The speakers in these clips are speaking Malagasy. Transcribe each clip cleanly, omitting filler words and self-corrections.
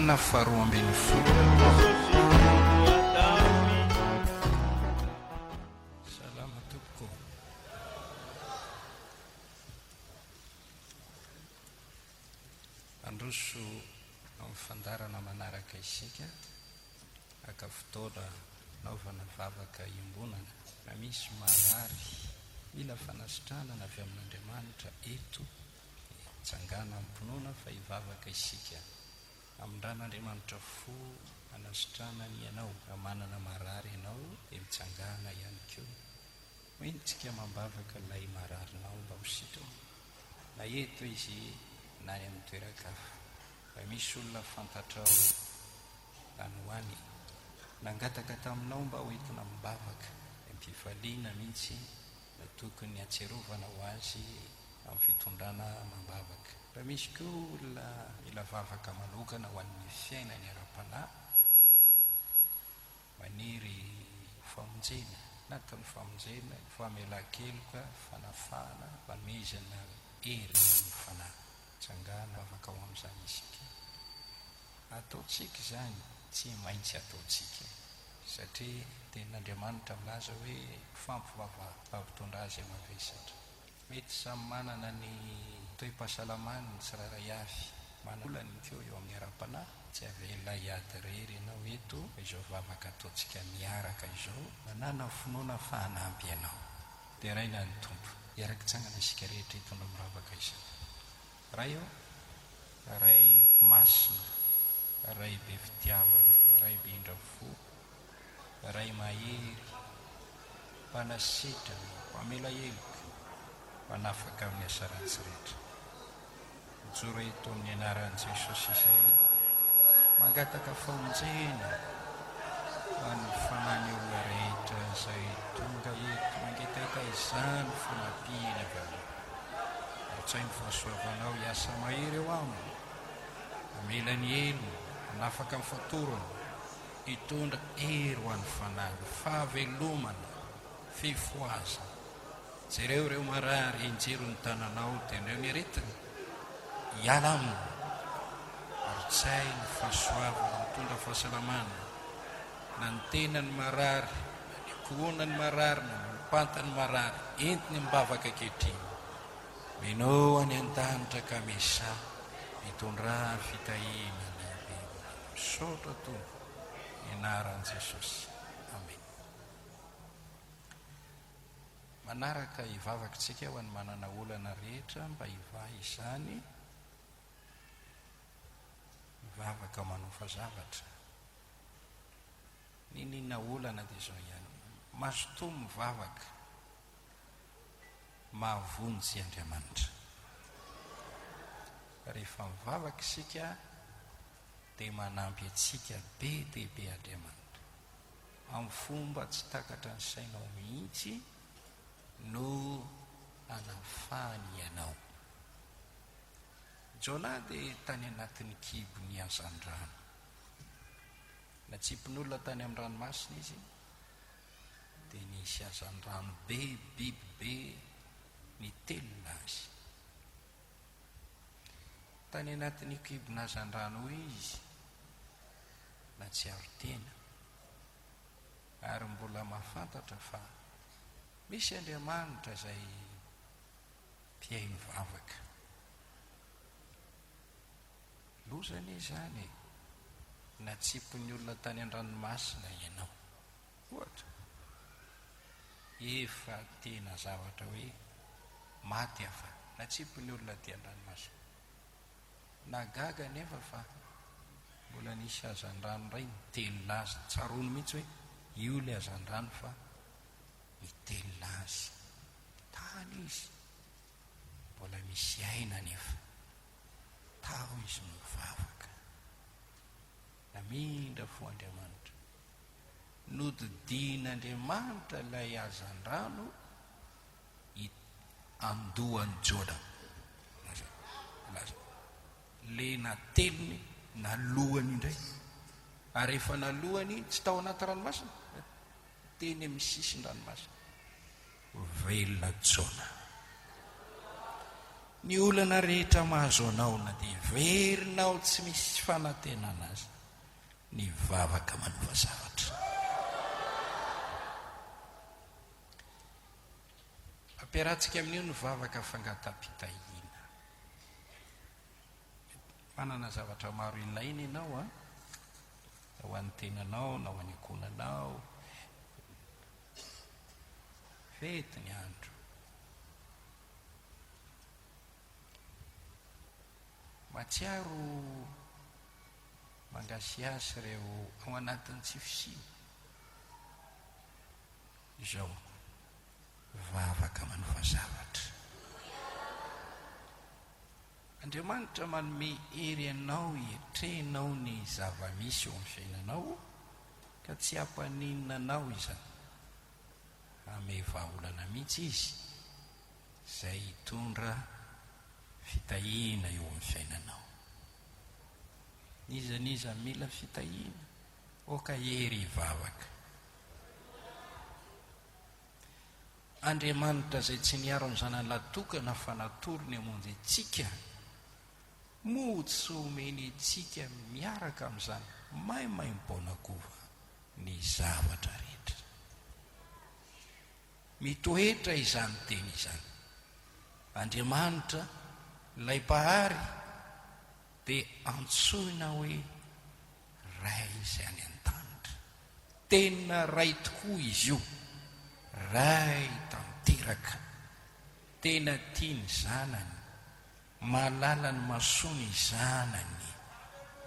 Andriamanina faharoa ambin'ny folo. Salama tompoko. Androso amin'ny fandarana manaraka isika aka fotoana naovana vavaka iombonana na misy marary mila fanasitranana avy amin'Andriamanitra eto tsangana ampinoana fa hivavaka isika amin'Andriamanitra fo anasitranany ianao raha manana marary ianao dia mitsangana ihany koa hoentsika mambavaka ilay mararinao mba ho sitrana na eto izy na any amin'ny toeran-kafa raha misy olona fantatrao any hoany nangataka taminao mba ho entina mibavaka mipifaliana mihitsy na tokony atserovana ho azy amin'ny fitondrana mambavaka. Raha misy koa olona mila vavaka manokana ho an'ny fiainany ara-panahy maniry famonjena natany famonjena famelan-keloka fanafana fanomezana hery ny fanahy tsangana vavaka ho amin'izany isika ataontsika izany tsy maintsy ataontsika satria tenin'Andriamanitra milaza hoe fampivavaham-pitondra azy mavesatra mety samy manana ny toe-pahasalamany ny tsiraray avy manolany keo eo amin'ny ara-panahy tsy avela hiady rery ianao eto izao vavaka ataontsika miaraka izao manana finoana fahanampy ianao dia raina ny tompo iaraka tsangana isika rehetra etona miravaka izao ray eo ray masina ray be fitiavana ray be indrafo ray mahery mpanasitrana mpamela heloka manafaka amin'ny asaratsy rehetra mijoro eto amin'ny anaran'i Jesosy izay mangataka famonjena any fanany olona rehetra izay tonga eto mangetahita izany fanampiana avy aminao ary tsy hainy fahasoavanao hiasa mahery eo aminy amela ny elo manafaka amin'ny fatorana hitondra hery ho an'ny fanahy fahavelomana fifoazana jereo ireo marary injero ny tananao dia ireo ny aretina hiala aminy ary tsy hainy fahasoavana mitondra fahasalamana na ny tenany marary na ny kohonany marary na ny pantany marary entiny mibavaka ankehitriny minao any an-danitra ka mesa mitondra fitahinana be misaotra tompo anaran'i Jesosy amen. Manaraka hivavakantsika ho any manana olana rehetra mba hivaha izany mivavaka manofa zavatra ninina olana dia izao ihany mazotoa mivavaka mahavonjy Andriamanitra rehefa mivavaka isika dia manampy antsika be dia be Andriamanitra amin'ny fomba tsy takatra ny sainao mihitsy no anafahany ianao. Jona dia tany anatin'ny kibony hazan-drano natsipin'olona tany amin'ny ranomasina izy dia nisy hazan-drano be biby be nitelona azy tany anatin'ny kibony hazan-drano izy na tsy aro tena ary mbola mahafantatra fa misy Andriamanitra izay mpiay mivavaka lozany izany natsipony olona tany an-dranomasina ianao ohatra efa tena zavatra hoe maty afa natsipony olona ty an-dranomasina nagaga nefa fa mbola nisy hazan-drano ray mitelona azy tsarony mihitsy hoe io le hazan-drano fa mitelona azy tany izy mbola misy aina nefa tao izy mivavaka namindra fo Andriamanitra nodidian'Andriamanitra ilay hazan-drano andohan'ny Jona le natelony nalohany indray ary rehefa nalohany tsy tao anaty ranomasina teny amin'ny sisiny ranomasina velona Jona ny olana rehetra mahazo anao na dia verinao tsy misy fanantenana azy, ny vavaka manova zavatra. Ampiarahantsika amin'io ny vavaka fangatam-pitahiana. Manana zavatra maro ilaina ianao na ho an'ny tenanao na ho an'ny ankonanao. Fety ny andro. Matsiaro mangasiasy ireo ao anatin'ny tsifisiny. Izao vavaka manova zavatra. Andriamanitra manome hery anao hietrenao ny zava-misy eo amin'ny fiainanao ka tsy hampaninina anao izany. Ame vahaolana mihitsy izy izay hitondra fitahiana eo amin'ny fiainanao. Niza mila fitahiana, oka hery hivavaka. Andriamanitra izay tsy niaro ny zanany latokana fa natorony hamonjy antsika, moa tsy omeny antsika miaraka amin'izany maimaimbona kova ny zavatra rehetra. Mitoetra izany teny izany. Andriamanitra ilay mpahary dia antsoina hoe ray izay any an-danitra. Tena ray tokoa izy io, ray tanteraka. Tena tia ny zanany, mahalala ny masoa ny zanany,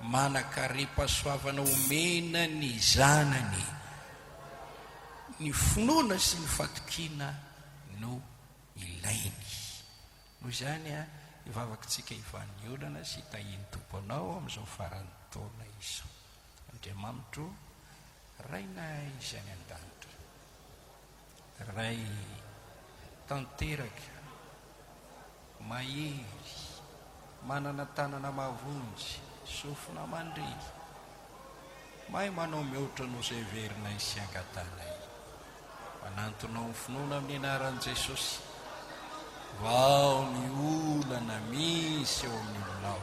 manakarepasoavana omena ny zanany. Ny finoana sy ny fatokiana no ilainy. Noho izany ivavakantsika ivan'ny olana sy hitahiany tompo anao amin'izao faran'ny taona izao. Andriamanitra raina izy any an-danitra, ray tanteraka, mahery, manana tanana mavonjy, sofina mandry, mahay manao mihoatra no izay verina sy angatana. Manantonao ny finoana amin'ny anaran'i Jesosy. Vao ny olana misy eo amin'ny olonao,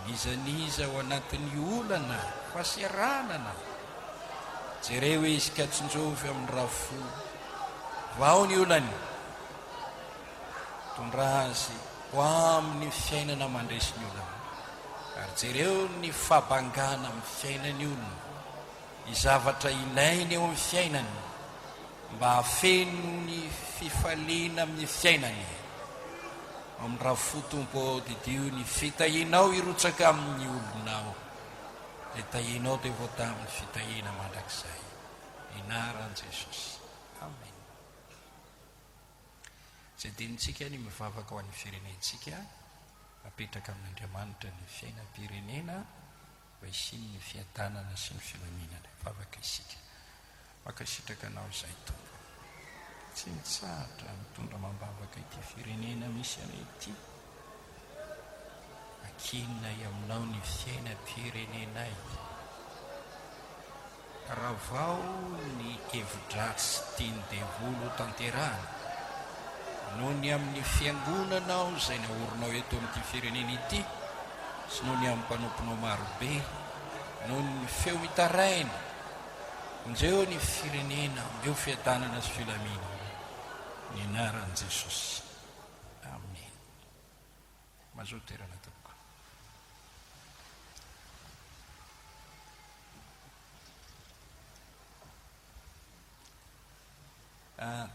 nizaniza ao anatin'ny olana fasiaranana. Jereo izy ka tsinjovy amin'ny rafo. Vao ny olany, tondra azy ho amin'ny fiainana mandresy ny olana. Ary jereo ny fabangana amin'ny fiainany olona, ny zavatra ilainy eo amin'ny fiainany, mba hafeno ny fifaliana amin'ny fiainany. Amin'ny rafo tompo didio ny fitahianao hirotsaka amin'ny olonao. Ilay tahianao dia voatamin'ny fitahiana mandrakizay. Inaran'i Jesosy. Amen. Izay dinintsika ny mivavaka ho an'ny firenentsika, apetraka amin'Andriamanitra ny fiainam-pirenena, ho isiny ny fiadanana sy ny filaminana. Vavaka isika. Makasitraka anao izay tompo. Tsy mitsahatra mitondra mambavaka ity firenena misy anay ity. Akinona aminao ny fiainam-pirenenay. Raha vao ny hevidratsy tiany devolo tanterahana, noho ny amin'ny fiangonanao izay naorinao eto amin'ity firenena ity, sy noho ny amin'ny mpanomponao marobe, noho ny feo mitaraina, ndreo ny firenena, ndreo fiadanana sy filamina. Ny anaran'i Jesosy. Amen. Mazoa toerana tompoko.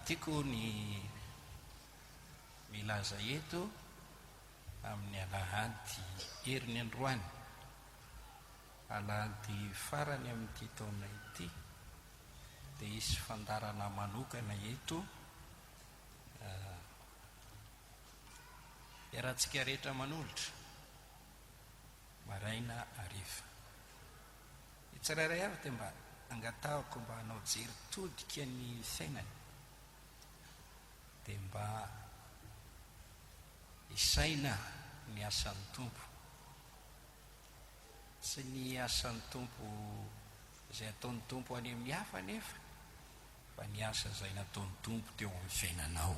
Tiako ny milaza eto amin'ny alahady heriny androany, alahady farany amin'ity taona ity, dia isy fandarana manokana eto. Iarahantsika rehetra manolotra maraina hariva. Tsirairay avy dia mba angatahako mba hanao jery todika ny fiainany, dia mba isaina ny asan'ny tompo, sy ny asan'ny tompo izay ataon'ny tompo any amin'ny hafa nefa, fa ny asa izay nataon'ny tompo teo amin'ny fiainanao.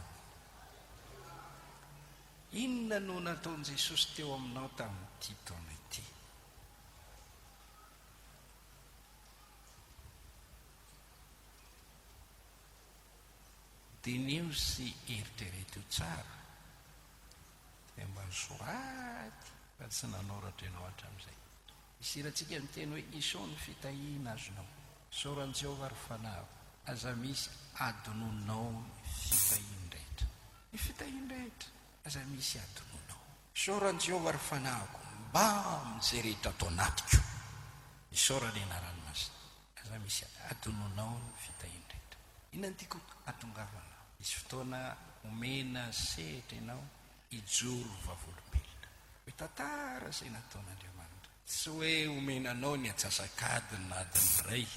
inona no nataon'i Jesosy teo aminao tamin'ity taona ity? dinio sy eritrereto tsara dia mba nisoraty fa tsy nanoratra ianao hatramin'izay. Isirantsika miteny hoe isao ny fitahiana azonao, soran'i Jehovah ry fanahy, aza misy adononao ny fitahiana rehetra. Ny fitahiana rehetra aza misy adononao. Soran'i Jehovah ry fanahiko, mba amin'izay rehetra atao anatiko. Isorany anarany masina, aza misy adononao ny fitahiana rehetra. Inona no tiako atongavana? Misy fotoana omena sehatra ianao ijoro vavolombelona. Hoe tantara izay nataon'Andriamanitra. Tsy hoe omenanao ny atsasakadiny na adiny iray.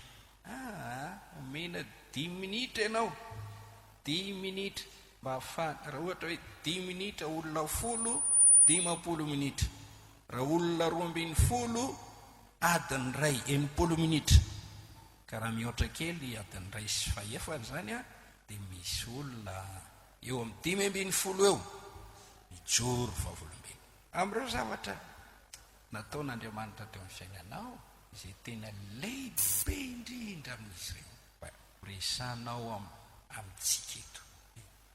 Omena 10 minitra ianao, 10 minitra mba ahafahana. Raha ohatra hoe 10 minitra olona 10, 50 minitra. Raha olona 20, adiny iray 80 minitra. Ka raha mihoatra kely adiny iray sy 5 zany dia misy olona eo amin'ny 5 eo mijoro vavolombelona. Amin'ireo zavatra nataon'Andriamanitra teo amin'ny fiainanao izay tena lehibe indrindra amin'izy ireo, mba resanao amintsika eto.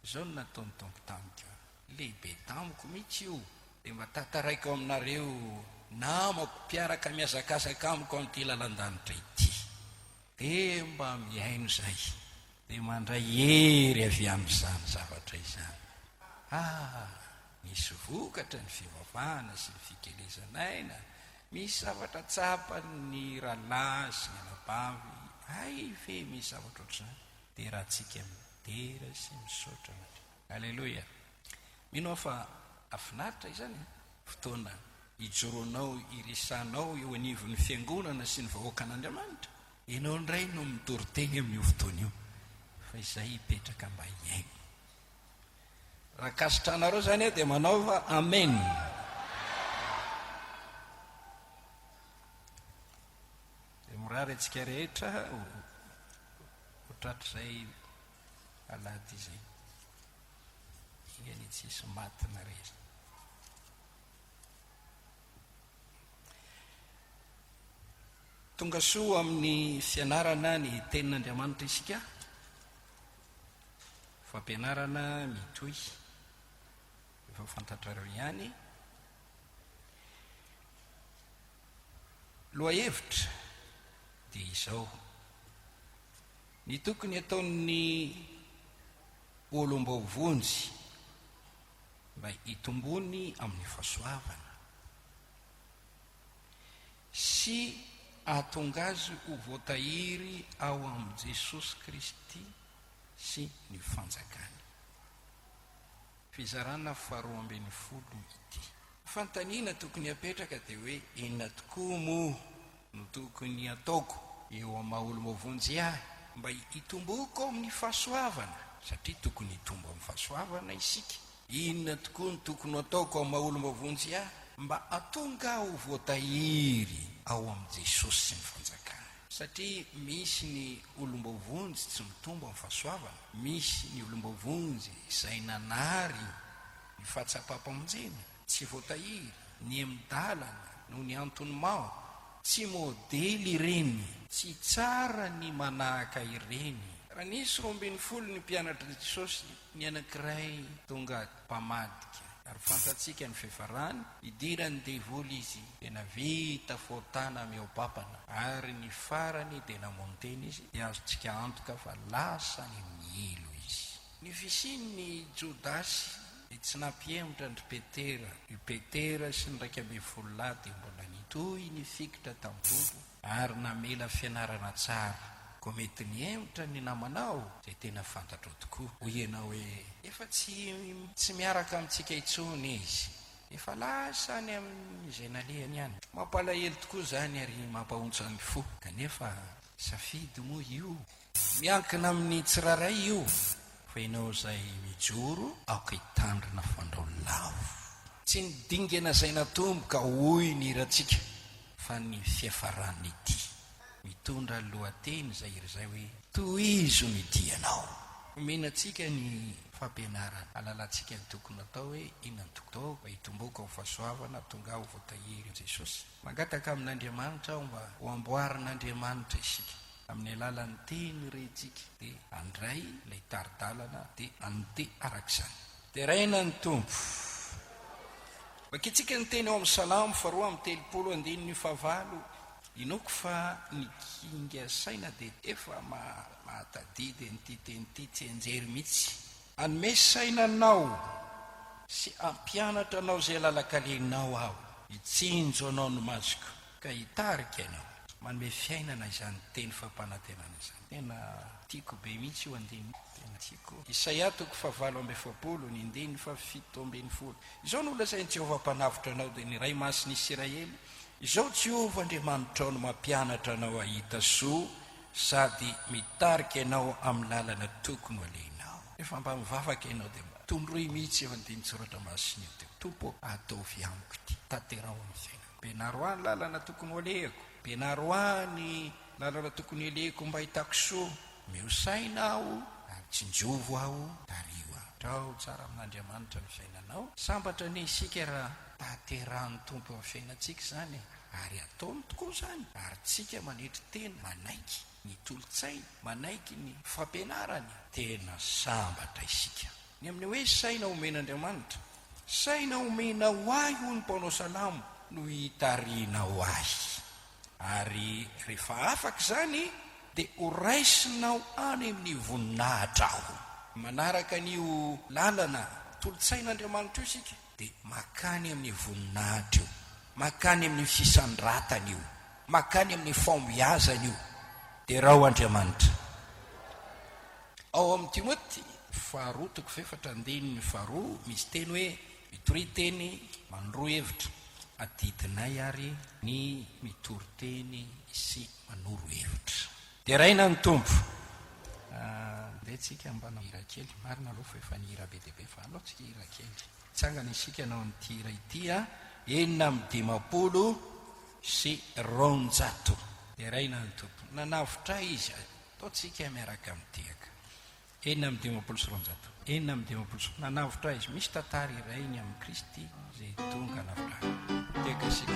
Izao no nataony Tompo tamiko, lehibe tamiko mihitsy io. Dia mba tantaraiko aminareo namako mpiaraka miazakazaka amiko amin'ity lalan-danitra ity, dia mba miaino izay dia mandray hery avy amin'izany zavatra izany. Misy vokatra ny fivavahana sy ny fikelezanaina, misy zavatra tsapa ny rahalahy sy ny anabavy, ve misy zavatra ohatr'izany. Dia raha tsika midera sy misaotra mandray. Alleloia. Mino fa afinaritra izany fotoana ijoronao, iresanao eo anivon'ny fiangonana sy ny vahoaka an'Andriamanitra. Ianao indray no mitory-teny amin'io fotoana io, fa izay hipetraka mba hiaino. Raha kasitranareo zany dia manaova amen. Dia mirary antsika rehetra hotratr'izay alady izay. Ingany tsisy matina reza. Tonga soa amin'ny fianarana ny tenin'Andriamanitra isika. Fampianarana mitohy, efa fantatrareo ihany. Lohahevitra dia izao: ny tokony ataon'ny olom-bavonjy mba hitombony amin'ny fahasoavana sy ahatonga azy ho voatahiry ao amin'i Jesosy Kristy sy ny fanjakany. Fizarana 12 ity. Fantaniana tokony apetraka dia hoe inona tokoa moa no tokony ataoko eo amin'ny maha-olom-bavonjy ahy mba hitomboko ao amin'ny fahasoavana, satria tokony hitombo amin'ny fahasoavana isika. Inona tokoa no tokony ataoko ao amin'ny maha-olom-bavonjy ahy mba hatonga ho voatahiry ao amin'i Jesosy sy ny fanjakany. Satria misy ny olom-bavonjy tsy mitombo amin'ny fahasoavana, misy ny olom-bavonjy izay nanary ny fahatsapam-pamonjena, tsy voatahiry, ny amin'ny-dalana no ny antony maro, tsy modely ireny, tsy tsara ny manahaka ireny. Raha nisy 20 ny mpianatra Jesosy, ny anankiray tonga mpamadika. Ary fantatsika ny fiafarany, idirany devoly izy dia navita fotana miaopapana, ary ny farany dia namonteny izy, dia azontsika antoka fa lasa ny mihilo izy. Ny fisian'ny Jodasy dia tsy nampihemotra ny Petera. I Petera sy ny 12 dia mbola nitohy ny fikitra tampovo ary namela fianarana tsara. Ko mety nihemotra ny namanao izay tena fantatro tokoa. Hoy ianao hoe efa tsy miaraka amintsika intsony izy, efa lasa ny amin'izay nalehany ihany. Mampalahelo tokoa zany ary mampahontsa ny fo. Kanefa safidy moa io, miankina amin'ny tsiraray io, fa ianao izay mijoro aoka hitandrina fandraolavo. Tsy ny dingana izay natomboka hoy ny iratsika, fa ny fiafarany ity mitondra lohateny izay iry izay hoe tohizo ny dianao. Omenantsika ny fampianarana. Alalantsika ny tokony atao hoe inona ny tokotao mba hitomboka ho fahasoavana tonga ho voatahiry Jesosy. Mangataka amin'Andriamanitra aho mba ho amboarin'Andriamanitra isika amin'ny alalan'ny teny rentsika, dia andray ilay taridalana dia ande arak'izany. Dia raina ny tompo. Vakitsika ny teny eo amin'ny Salamo 2:30-9. Inoko fa ny kinga saina dia efa mahatadidy n'ity teny ity tsy anjery mihitsy. Anome sainanao sy ampianatra anao izay lalakalenao aho, hitsinjo anao no masoko ka hitarika ianao. Manome fiainana izany teny fampanantenana izany. Tena tiako be mihitsy io andiny. Tena tiako. Isaia 7:7. Izao no lazain'i Jehovah mpanavotra anao dia ny ray masiny Israely. Izao Jehovah Andriamanitra ao no mampianatra anao ahita soa sady mitarika ianao amin'ny lalana tokony alehinao. Rehefa mba mivavaka ianao dia mba tondroy mihitsy eo andiny soratra masina eo teo. Tompo, ataovy amiko ity, tanterao amin'ny fiainana. Ampianaro ahy ny lalana tokony ho alehako. Ampianaro ahy ny lalana tokony alehako mba hitako soa. Miosaina aho ary tsinjovo aho tario aho. Trao tsara amin'Andriamanitra ny fiainanao. Sambatra ny isika raha tanterahany tompo amin'ny fiainantsika izany, ary ataony tokoa izany. Ary tsika manetry tena manaiky ny tolotsaina, manaiky ny fampianarany. Tena sambatra isika. Ny amin'ny hoe saina omen'Andriamanitra, saina omena ho ahy ho ny mpanao salamo no hitariana ho ahy. Ary rehefa afaka izany dia horaisinao any amin'ny voninahitra aho. Manaraka n'io lalana tolotsain'Andriamanitra io isika dia makany amin'ny voninahitra io, makany amin'ny fisandratan io, makany amin'ny fombiazana io. Dia raha ho Andriamanitra. Ao amin'ny Timoty 2:4 misy teny hoe mitory teny manoroa hevitra, adidinay ary ny mitory teny sy manoro hevitra. Dia raina ny tompo. Dia tsika mbana hira kely. Marina aloha fa efa nihira be dia be fa alao tsika hira kely. Tsangana isika anao nyity hira ity 450 sy 200. Dia raina ny tompo. Nanavotra izy, ataotsika miaraka amin'tiaka. 450 sy 200. 450. Nanavotra izy. Misy tantara iray ny amin'ny Kristy izay tonga navotra. Tiaka sika.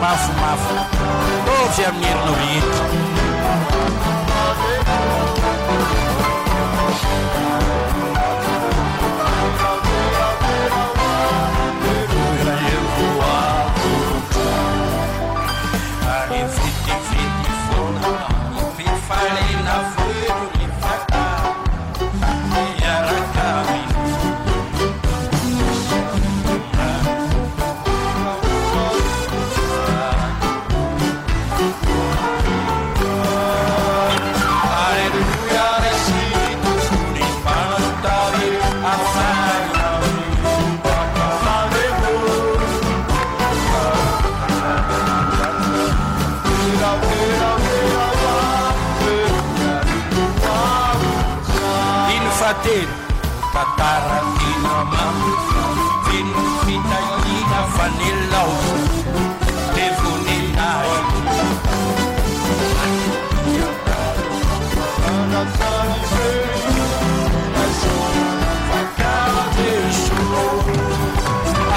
Mafo. Ovy amin'ny herinao rehetra. fahatelo tataratiana mamy feno fitahina fanelao devonenay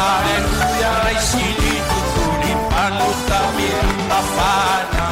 Alleluia, raisili tutuli panutami afana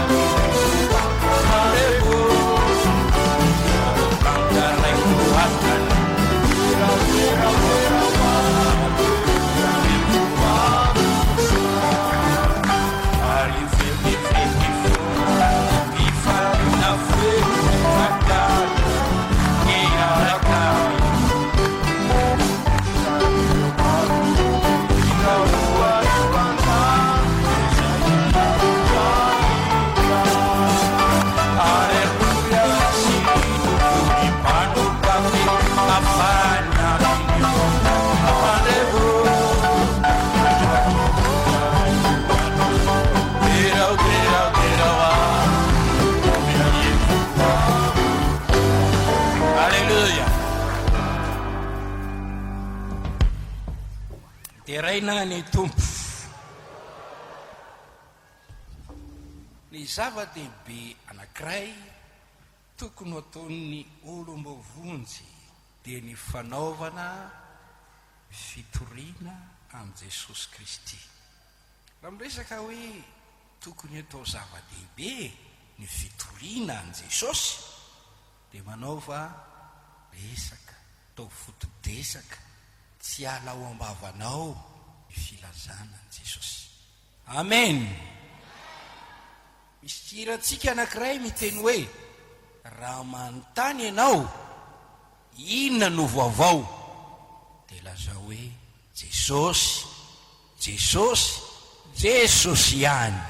raina ny tompo. Ny zava-dehibe anankiray tokony ataon'ny olombovonjy dia ny fanaovana fitoriana amin'i Jesosy Kristy. Raha miresaka hoe tokony atao zava-dehibe ny fitoriana amin'i Jesosy dia manaova resaka, atao fotodesaka, tsy ala ao ambavanao ny filazana an' Jesosy. Amen. Misy hirantsika anankiray miteny hoe raha manontany ianao inona no vaovao dia laza hoe Jesosy, Jesosy, Jesosy ihany.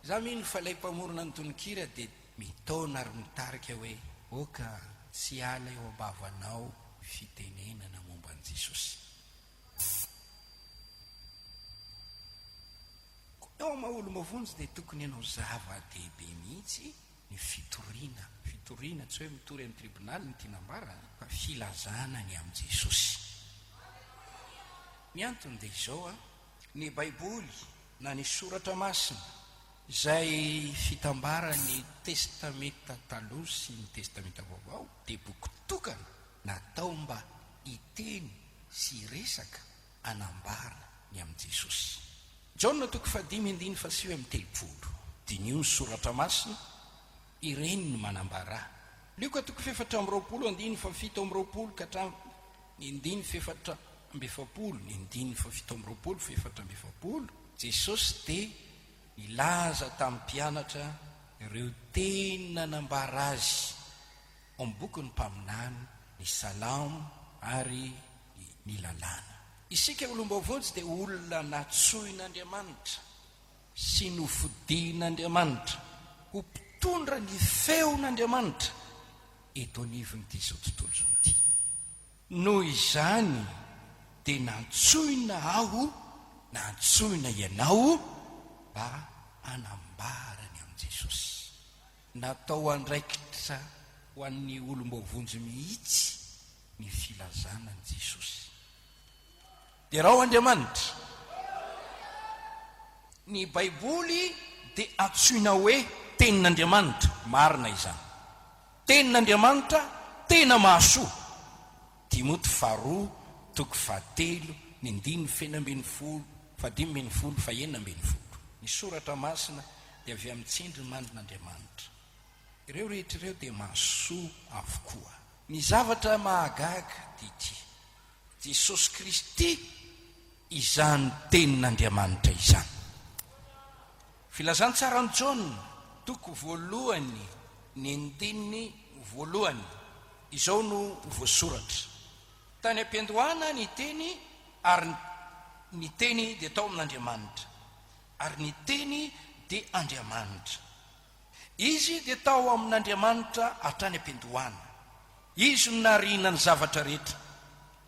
Za mino fa ilay mpamorona ny tononkira dia mitaona ary mitarika hoe oka tsy ala eo ambavanao fitenenana momba an' Jesosy. Eo ama olombavonjy dia tokony ianao zava-dehibe mihitsy ny fitoriana. Fitoriana tsy hoe mitory amin'ny tribonaly ny tinambara fa filazana ny amin'i Jesosy. Ny antony dia izao ny Baiboly na ny soratra masina izay fitambara ny testamenta taloha sy ny testamenta vaovao dia boky tokana natao mba hiteny sy resaka anambara ny amin'i Jesosy. Jaona 5:7-30 dinio ny soratra masina ireny ny manambara. Luka 4:7-20 ka hatramin'ny 7:20 Jesosy dia nilaza tamin'ny mpianatra ireo teny nanambara azy ao amin'ny boky ny mpaminany, ny salamo ary ny lalàna. Isika olombavonjy dia olona natsoin'Andriamanitra sy nofodian'Andriamanitra ho mpitondra ny feon'Andriamanitra eto anivon'ity izao tontolo izao ity. Noho izany dia natsoina aho, natsoina ianao mba anambarany amin'i Jesosy. Natao andraikitra ho an'ny olombavonjy mihitsy ny filazana an' Jesosy. Dia raha Andriamanitra, ny Baiboly dia antsoina hoe tenin'Andriamanitra, marina izany. Tenin'Andriamanitra tena mahasoa. Timoty 2:7-9:10. Ny soratra masina dia avy amin'ny tsindry mandrin'Andriamanitra. Ireo rehetra ireo dia mahasoa avokoa. Ny zavatra mahagaga dia ity: Jesosy Kristy izany tenin'Andriamanitra izany. Filazany tsara ny Jaona toko voalohany ny andininy voalohany izao no voasoratra: tany am-piandohana ny teny ary ny teny dia tao amin'Andriamanitra ary ny teny dia Andriamanitra. Izy dia tao amin'Andriamanitra hatrany am-piandohana. Izy no nariana ny zavatra rehetra,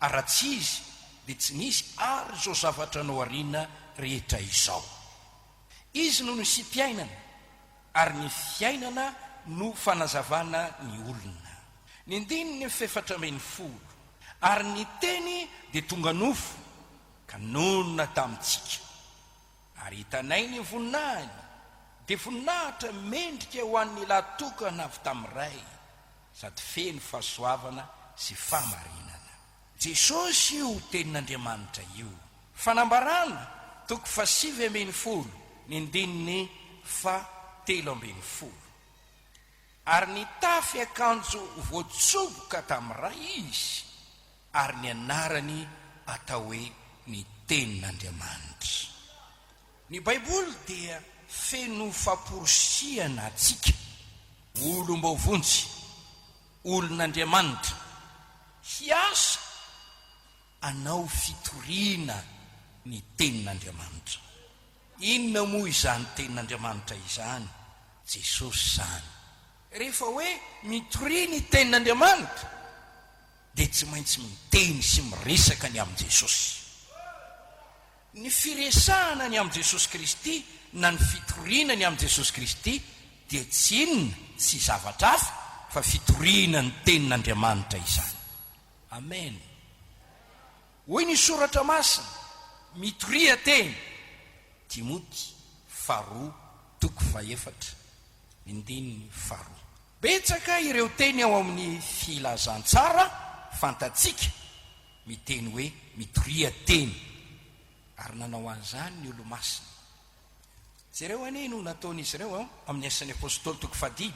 ary raha tsy izy dia tsy nisy ary izao zavatra no ariana rehetra izao. Izy no nisy fiainana, ary ny fiainana no fanazavana ny olona. ny andininy ny fefatrameny folo ary ny teny dia tonga nofo ka nonona tamintsika ary hitanay ny voninahiny dia voninahitra mendrika ho an'ny lahtokana avy tamin'iray sady feno fahasoavana sy fahamarinana. Jesosy io tenin'Andriamanitra io. Fanambarana toko 7:10 ny andininy 7:10 ary ny tafy akanjo voatsoboka tamin'iray izy ary ny anarany atao hoe ny tenin'Andriamanitra. Ny Baiboly dia feno famporosiana atsika olombavonjy, olon'Andriamanitra hiasa anao fitoriana ny tenin'Andriamanitra. Inona moa izany tenin'Andriamanitra izany? Jesosy zany. Rehefa hoe mitoriana ny tenin'Andriamanitra dia tsy maintsy miteny sy miresaka ny amin'i Jesosy. Ny firesahana ny amin'i Jesosy Kristy na ny fitoriana ny amin'i Jesosy Kristy dia tsy inona tsy zavatra hafa fa fitoriana ny tenin'Andriamanitra izany. Amen. Hoy ny soratra masina, mitoria teny. Timoty 2:4 ny andininy 4. Betsaka ireo teny ao amin'ny filazantsara fantatsika miteny hoe mitoria teny ary nanao an'izany ny olo-masina. Jereo anie no nataon'izy ireo amin'ny asan'ny apôstôly toko 5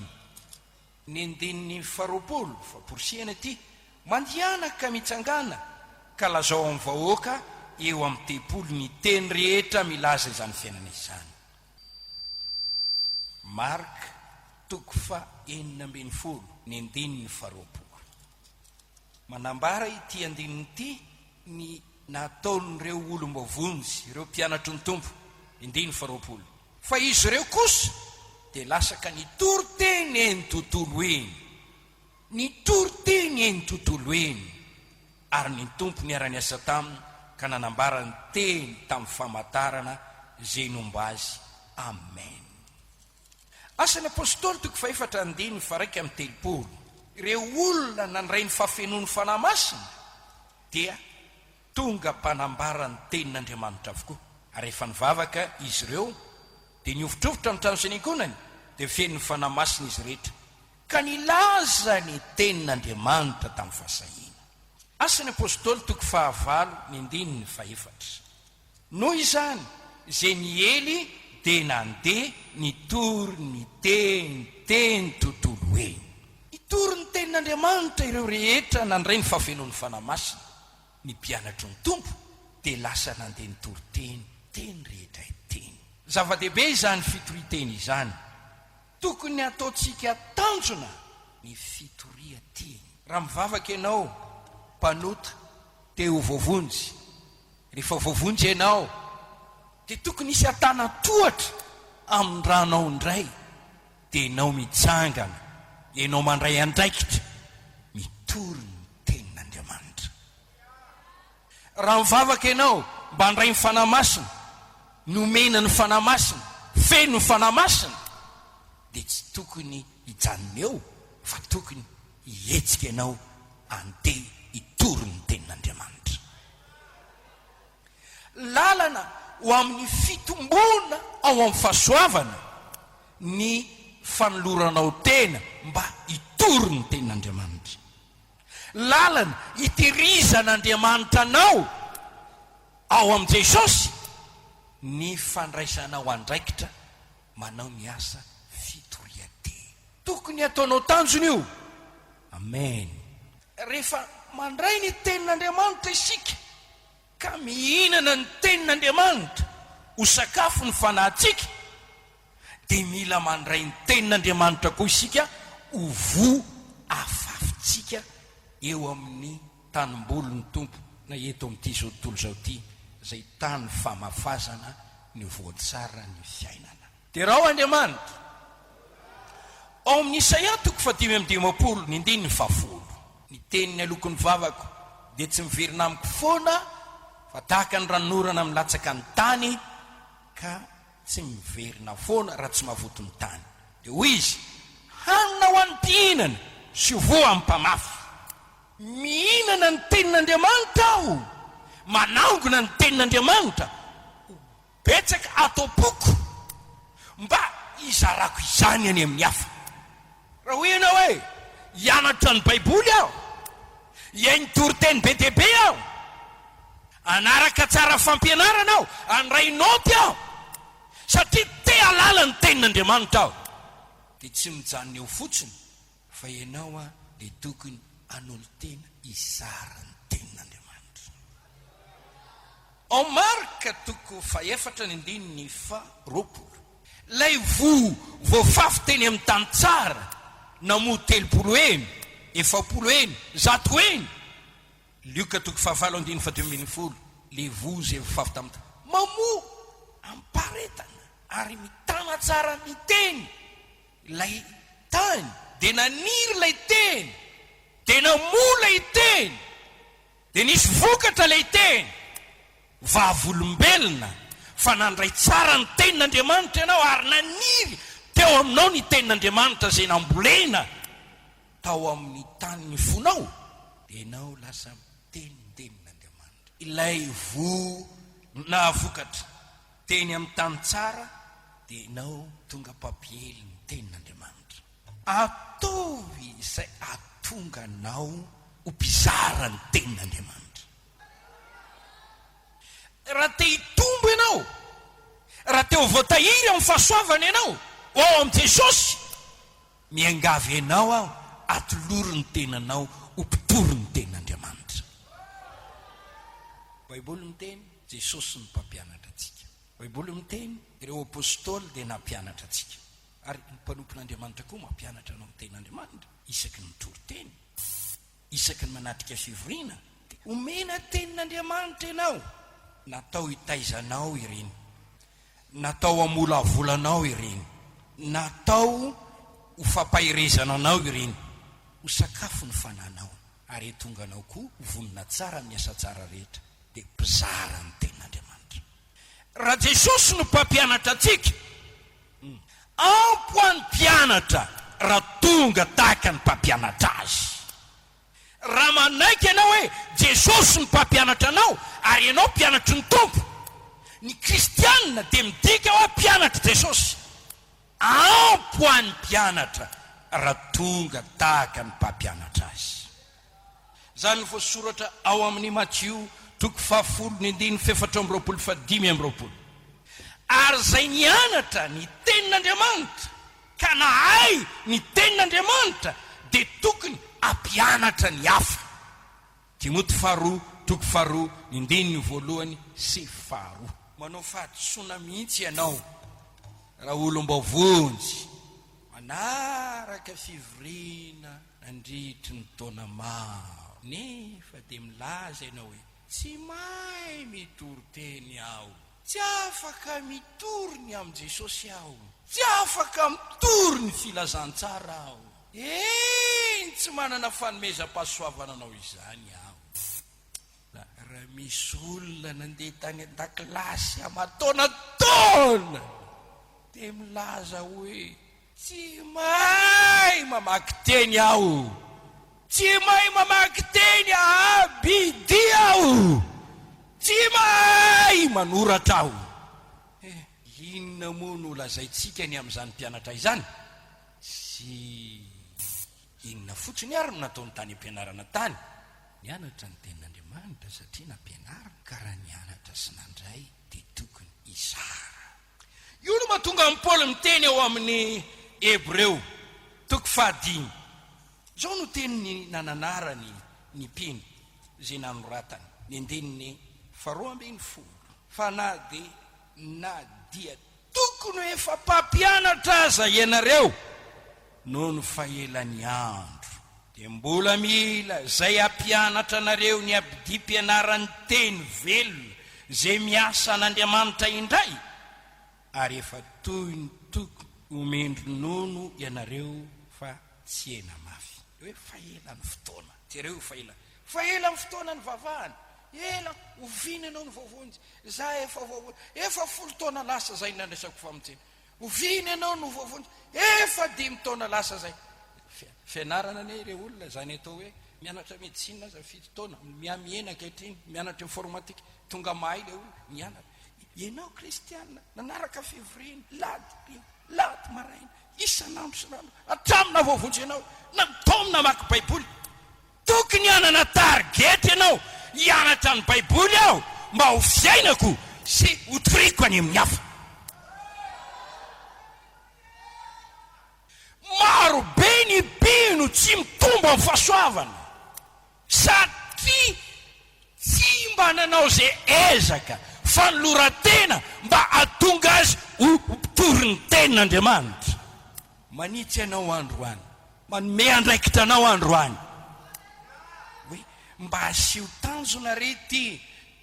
ny andininy 20 famporosiana ity, mandihana ka mitsangana ka lazao amin'ny vahoaka eo amin'ny tempolo ny teny rehetra milaza izany fiainana izany. Marka toko 4:40 ny andininy 20 manambara ity andininy ity ny nataon'ireo olombavonjy, ireo mpianatry ny tompo. 20 fa izy ireo kosa dia lasaka nitory teny eny tontolo eny, nitory teny eny tontolo eny, ary ny tompo niara-ny asa taminy ka nanambara ny teny tamin'ny famantarana izay nomba azy. Amen. Asan'ny apôstôly toko 4:30 ireo olona nandray ny fahafenon'ny fanahy masina dia tonga mpanambara ny tenin'Andriamanitra avokoa. Ary rehefa nivavaka izy ireo dia niovitrovotra ny trano fiangonany dia feno ny fanahy masina izy rehetra ka nilaza ny tenin'Andriamanitra tamin'ny fahasahiana. Asan'ny apôstôly toko 9 ny andininy 4. Noho izany izay ny ely dia nandeha nitory ny teny tontolo eny. Itory ny tenin'Andriamanitra ireo rehetra nandray ny fahafenon'ny fanahy masina. Ny mpianatry ny tompo dia lasa nandeha nitory teny rehetra teny. Zava-dehibe izany fitoria-teny izany. Tokony ataontsika tanjona ny fitoria-teny. Raha mivavaka ianao mpanota te ho voavonjy, rehefa voavonjy ianao dia tokony isy atana tohatra amin'ny ranao indray dia ianao mitsangana, ianao mandray andraikitra mitory ny tenin'Andriamanitra. Raha mivavaka ianao mba handray ny fanahy masina, nomena ny fanahy masina, feno ny fanahy masina, dia tsy tokony hijanona eo fa tokony hihetsika ianao andeha hitory ny tenin'Andriamanitra. Lalana ho amin'ny fitombona ao amin'ny fahasoavana ny fanoloranao tena mba hitory ny tenin'Andriamanitra. Lalana hitehirizan'Andriamanitra anao ao amin'i Jesosy ny fandraisanao andraikitra manao ny asa fitoria-teny. Tokony ataonao tanjona io. Amen. Rehefa mandray ny tenin'Andriamanitra isika ka mihinana ny tenin'Andriamanitra ho sakafo ny fanahintsika dia mila mandray ny tenin'Andriamanitra koa isika ho vo afafitsika eo amin'ny tanimbolon'ny tompo na eto amin'ity zao tontolo zao ity izay tany famafazana ny voatsara ny fiainana. Dia raha Andriamanitra ao amin'ny Isaia 5:10 ny andininy 10 ny teniny alokon'ny vavako dia tsy miverina amiko foana fa tahaka ny ranorana milatsaka ny tany ka tsy miverina foana raha tsy mahavoto ny tany. Dia hoy izy, hanina ho an'ny mpihinana sy voa amin'ny mpamafy. Mihinana ny tenin'Andriamanitra aho, manangona ny tenin'Andriamanitra, betsaka atao-poko mba izarako izany any amin'ny hafa. Raha hoe ianao hoe hianatra ny baiboly aho, hiainy toriteny be dia be aho, anaraka tsara fampianarana aho, andray naoty aho, satria te halala ny tenin'Andriamanitra aho, dia tsy mijanona eo fotsiny fa ianao dia tokony hanolo tena izara ny tenin'Andriamanitra. Ao Marka 4:20, lay voafafy teny amin'ny tany tsara namoa 30 eny, 40 eny, 100 eny. Luka 5:12, le zay voafafy tamin'ny tany mamoa amparetana ary mitana tsara ny teny. Lay tany dia naniry lay teny, dia namoa lay teny, dia nisy vokatra lay teny. Vavolombelona fa nandray tsara ny tenin'Andriamanitra ianao ary naniry teo aminao ny tenin'Andriamanitra zay nambolena tao amin'ny tany ny fonao, dia ianao lasa tenin'Andriamanitra. Ilay na vokatra teny amin'ny tany tsara, dia ianao tonga papiely ny tenin'Andriamanitra. Ataovy izay atonga anao ho mpizara ny tenin'Andriamanitra. Raha te hitombo ianao, raha te ho voatahiry amin'ny fahasoavana ianao ao amin'ny Jesosy, miangavy ianao aho atolory ny tenanao ho mpitory ny tenin'Andriamanitra. Baiboly miteny Jesosy ny mpampianatra antsika. Baiboly miteny ireo apôstôly dia nampianatra antsika, ary ny mpanompon'Andriamanitra koa mampianatra anao ny tenin'Andriamanitra isaky ny mitory teny, isaky ny manatrika fivoriana. Omena tenin'Andriamanitra ianao, natao hitaizanao ireny, natao hamolavolanao ireny, natao ho fampahirezana anao ireny, ho sakafo ny fananao, ary tonganao koa vonona tsara amin'ny asa tsara rehetra, dia mpizara ny tenin'Andriamanitra. Raha Jesosy no mpampianatra antsika, ampo any mpianatra raha tonga tahaka ny mpampianatra azy. Raha manaiky ianao hoe Jesosy ny mpampianatra anao ary ianao mpianatry ny tompo, ny kristianina dia midika hoe mpianatra Jesosy. Ampo any mpianatra raha tonga tahaka ny mpampianatra azy. Zany voasoratra ao amin'ny Matthieu 4:4-5. Ary zay nianatra ny tenin'Andriamanitra ka nahay ny tenin'Andriamanitra dia tokony ampianatra ny hafa. Timoty 2:2-5. Manao fahadisoana mihitsy ianao raha olom-bavonjy manaraka fivoriana nandritry ny taona maro, nefa dia milaza ianao hoe tsy mahay mitory teny aho, tsy afaka mitory ny amin'i Jesosy aho, tsy afaka mitory ny filazantsara aho. Tsy manana fanomezam-pahasoavana anao izany aho. Raha misy olona nandeha tany an-dakilasy amataonataona dia milaza hoe tsy mahay mamaky teny aho, tsy mahay mamaky teny abidi aho, tsy mahay manoratra aho. Inona moa no lazaintsika ny amin'izany mpianatra izany? Sy inona fotsiny ary nataony tany ampianarana tany? Nianatra ny tenin'Andriamanitra satria nampianarana, ka raha nianatra sy nandray dia tokony izara. Io no mahatonga amin'ny Paoly miteny ao amin'ny Hebreo 5:5. Zao no teny nananara ny mpino zay nanoratany ny andininy 2:10. Fa na dia tokony efa mpampianatra aza ianareo noho ny fahelan'ny andro, dia mbola mila zay ampianatra anareo ny abidi-pianaran'ny teny velona zay miasa an'Andriamanitra indray, ary efa toy ny tokony homendry nono ianareo fa tsy ena mafy. Hoe fahelan'ny fotoana, jereo fahelan'ny fotoana ny vavahana, ela ovina ianao ny vovonjy, za efa 10 taona lasa zay nandraisako famonjena, ovina ianao ny vovonjy, efa 5 taona lasa zay. fianarana ane ireo olona zany atao hoe mianatra medicine za 7 taona miamienaka hatriny mianatra informatika tonga mahay le olona mianatra ianao kristiana nanaraka fivoriana lady maraina isanandro sy rano atramina voavonjy ianao natomina maki baiboly tokony anana targety ianao hianatra ny baiboly aho mba ho fiainako sy hotoriko any amin'ny hafa. Maro be ny bino tsy mitombo amin'ny fahasoavana satria tsy mba nanao zay ezaka fanolorantena mba atonga azy ho mpitory ny tenin'Andriamanitra. Manitsy ianao androany, manome andraikitra anao androany hoe mba asio tanjona rety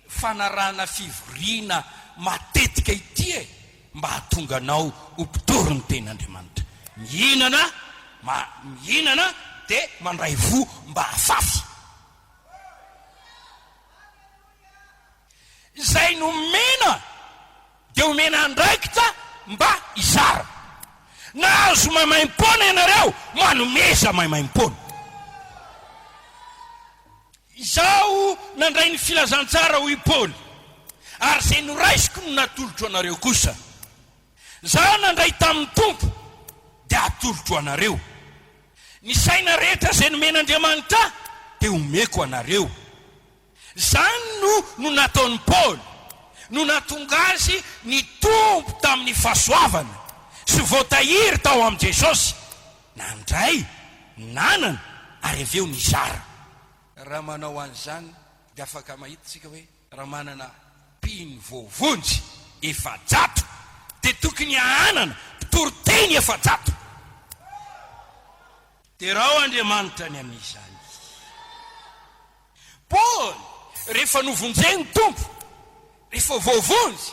fanarana fivoriana matetika ity mba hatonga anao ho mpitory ny tenin'Andriamanitra. Mihinana dia mandray vo mba hafafy. Izay nomena dia omena andraikitra mba izara. Nahazo maimaimpona ianareo manomeza maimaimpona. Izaho nandray ny filazantsara ho i Paoly ary izay noraisiko no natolotro anareo kosa. Zaho nandray tamin'ny tompo dia atolotro anareo. Ny saina rehetra izay nomen'Andriamanitra dia omeko anareo. Zany no nataon'ny Paoly no natonga azy ny tompo tamin'ny fahasoavana sy voatahiry tao amin'i Jesosy nandray nanana ary aveo nizara. Raha manao an'izany dia afaka mahitatsika hoe raha manana mpino voavonjy efajato dia tokony hahanana mpitoroteny efajato. Dia raha ho Andriamanitra ny amin'izany. Paoly rehefa novonjeny tompo, rehefa voavonjy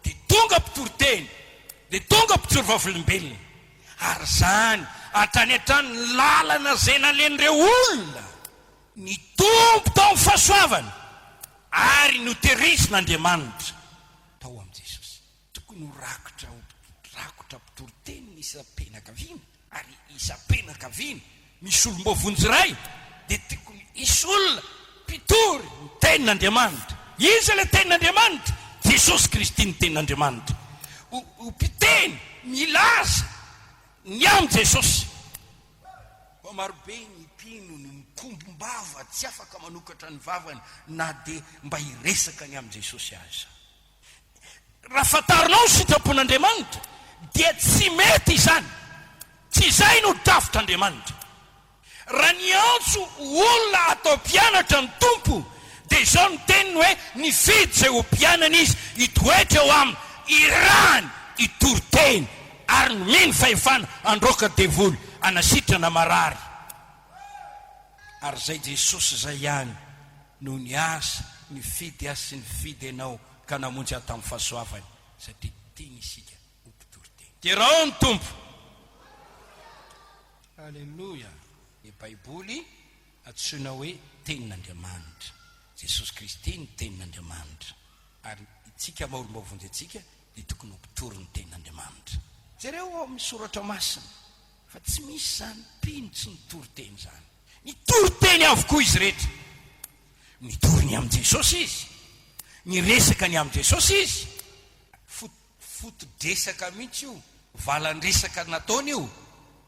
dia tonga mpitoroteny, dia tonga mpitsory vavolombelona. Ary zany hatrany hatrany lalana izay nalen'ireo olona ny tompo tao amin'ny fahasoavana ary noterisin'Andriamanitra tao amin'i Jesosy. Tokony ho rakotra mpitoroteny isam-penakaviana ary isam-penakaviana misy olom-bavonjy ray dia tokony isy olona mpitory ny tenin'Andriamanitra. Iza ilay tenin'Andriamanitra? Jesosy Kristy ny tenin'Andriamanitra. Ho mpiteny milaza ny amin'ny Jesosy. Fa marobe ny mpino no mikombom-bava tsy afaka manokatra ny vavany na dia mba hiresaka ny amin'ny Jesosy aza. Raha fatarinao ny sitrapon'Andriamanitra dia tsy mety izany. Tsy izay no tafitr'Andriamanitra. Raha ny antso olona atao mpianatra ny tompo dia izao ny teniny hoe nifidy izay ho mpianana izy hitoetra eo aminy irany hitoroteny ary nomeny fahefana androaka devoly anasitrana marary. Ary izay Jesosy izay ihany no ny asa nifidy azy sy nifidy ianao ka namonjy ato amin'ny fahasoavany satria teny isika ho mpitoroteny. Dia raha ao ny tompo. Alleluia. Ny baiboly antsoina hoe tenin'Andriamanitra. Jesosy Kristy ny tenin'Andriamanitra. Ary itsika maolom-bavonjy atsika dia tokony ho mpitory ny tenin'Andriamanitra. Zareo ao amin'ny soratra masina fa tsy misy zany mpino tsy nitoroteny zany. Nitoroteny avokoa izy rehetra. Nitory ny amin'i Jesosy izy, niresaka ny amin'i Jesosy izy. Foto-dresaka mihitsy io, valan-dresaka nataony io,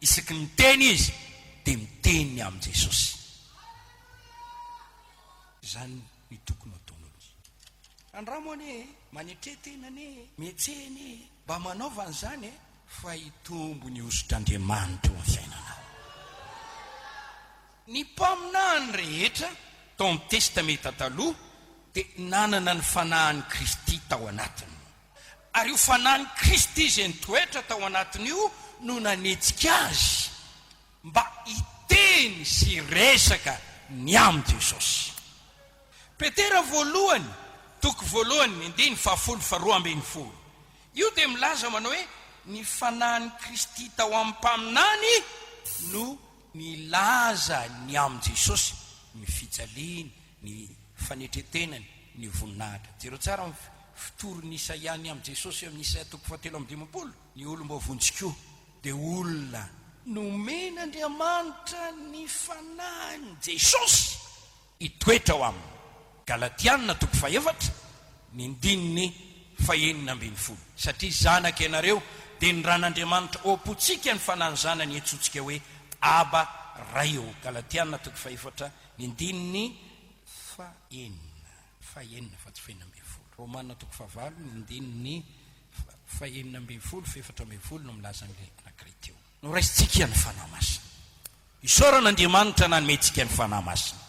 isaky miteny izy dia miteny ny amin'i Jesosy. Zany ny tokony ataon'olona. Andramo ane manetretenane metseny mba manaovana zany fa hitombo ny osotr'Andriamanitra eo amin'ny fiainana. Ny mpaminany rehetra tao amin'ny testamenta taloha dia nanana ny fanahin'i Kristy tao anatiny. Ary io fanahin'i Kristy izay nitoetra tao anatiny io no nanetsika azy mba hiteny sy resaka ny amin'i Jesosy. Petera voalohany, toko voalohany, 2:12. Io dia milaza manao hoe ny fanahin'i Kristy tao amin'ny mpaminany no milaza ny amin'i Jesosy, ny fijaliany, ny fanetretenany, ny voninahitra. Jereo tsara ny fitory ny Isaia ny amin'i Jesosy amin'ny Isaia 7:15. Ny olom-bavonjy koa dia olona nomen'Andriamanitra ny fanahiny Jesosy hitoetra ao aminy. Galatianina 4:7 ny ndininy 9:12. Satria zanaka ianareo dia ny ran'Andriamanitra oampotsika ny fanahiny zanany etsotsika hoe aba ray eo. Galatianina 4:7 ny ndininy 9 fa tsy 9:12. Romanina 4:9 ny ndininy 9:12 7:12 no milaza anak'iray teo. No raisitsika ny fanahy masina. Isaoran'Andriamanitra nanomentsika ny fanahy masina.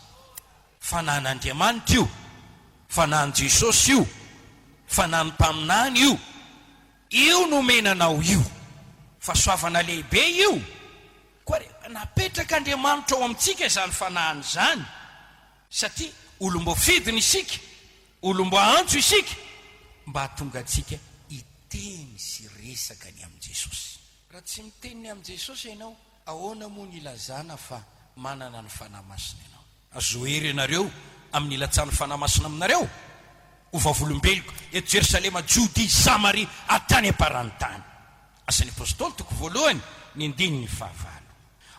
Fanahyn'Andriamanitra io, fanahyn Jesosy io, fanahny mpaminany io, io nomenanao io, fahasoavana lehibe io. Koa napetraka Andriamanitra ao amintsika izany fanahiny zany, satria olombo fidiny isika, olombo antso isika, mba hatonga atsika hiteny sy resaka ny amin'i Jesosy. Raha tsy miteny amin'i Jesosy ianao, ahoana moa ny ilazana fa manana ny fanahy masina ianao? Azohery ianareo amin'ny ilatsany fanahy masina aminareo ho vavolombeloko eto Jerosalema, Jody, Samaria, atany am-parany tany. Asan'ny apôstôly 2 ny ndininy 9.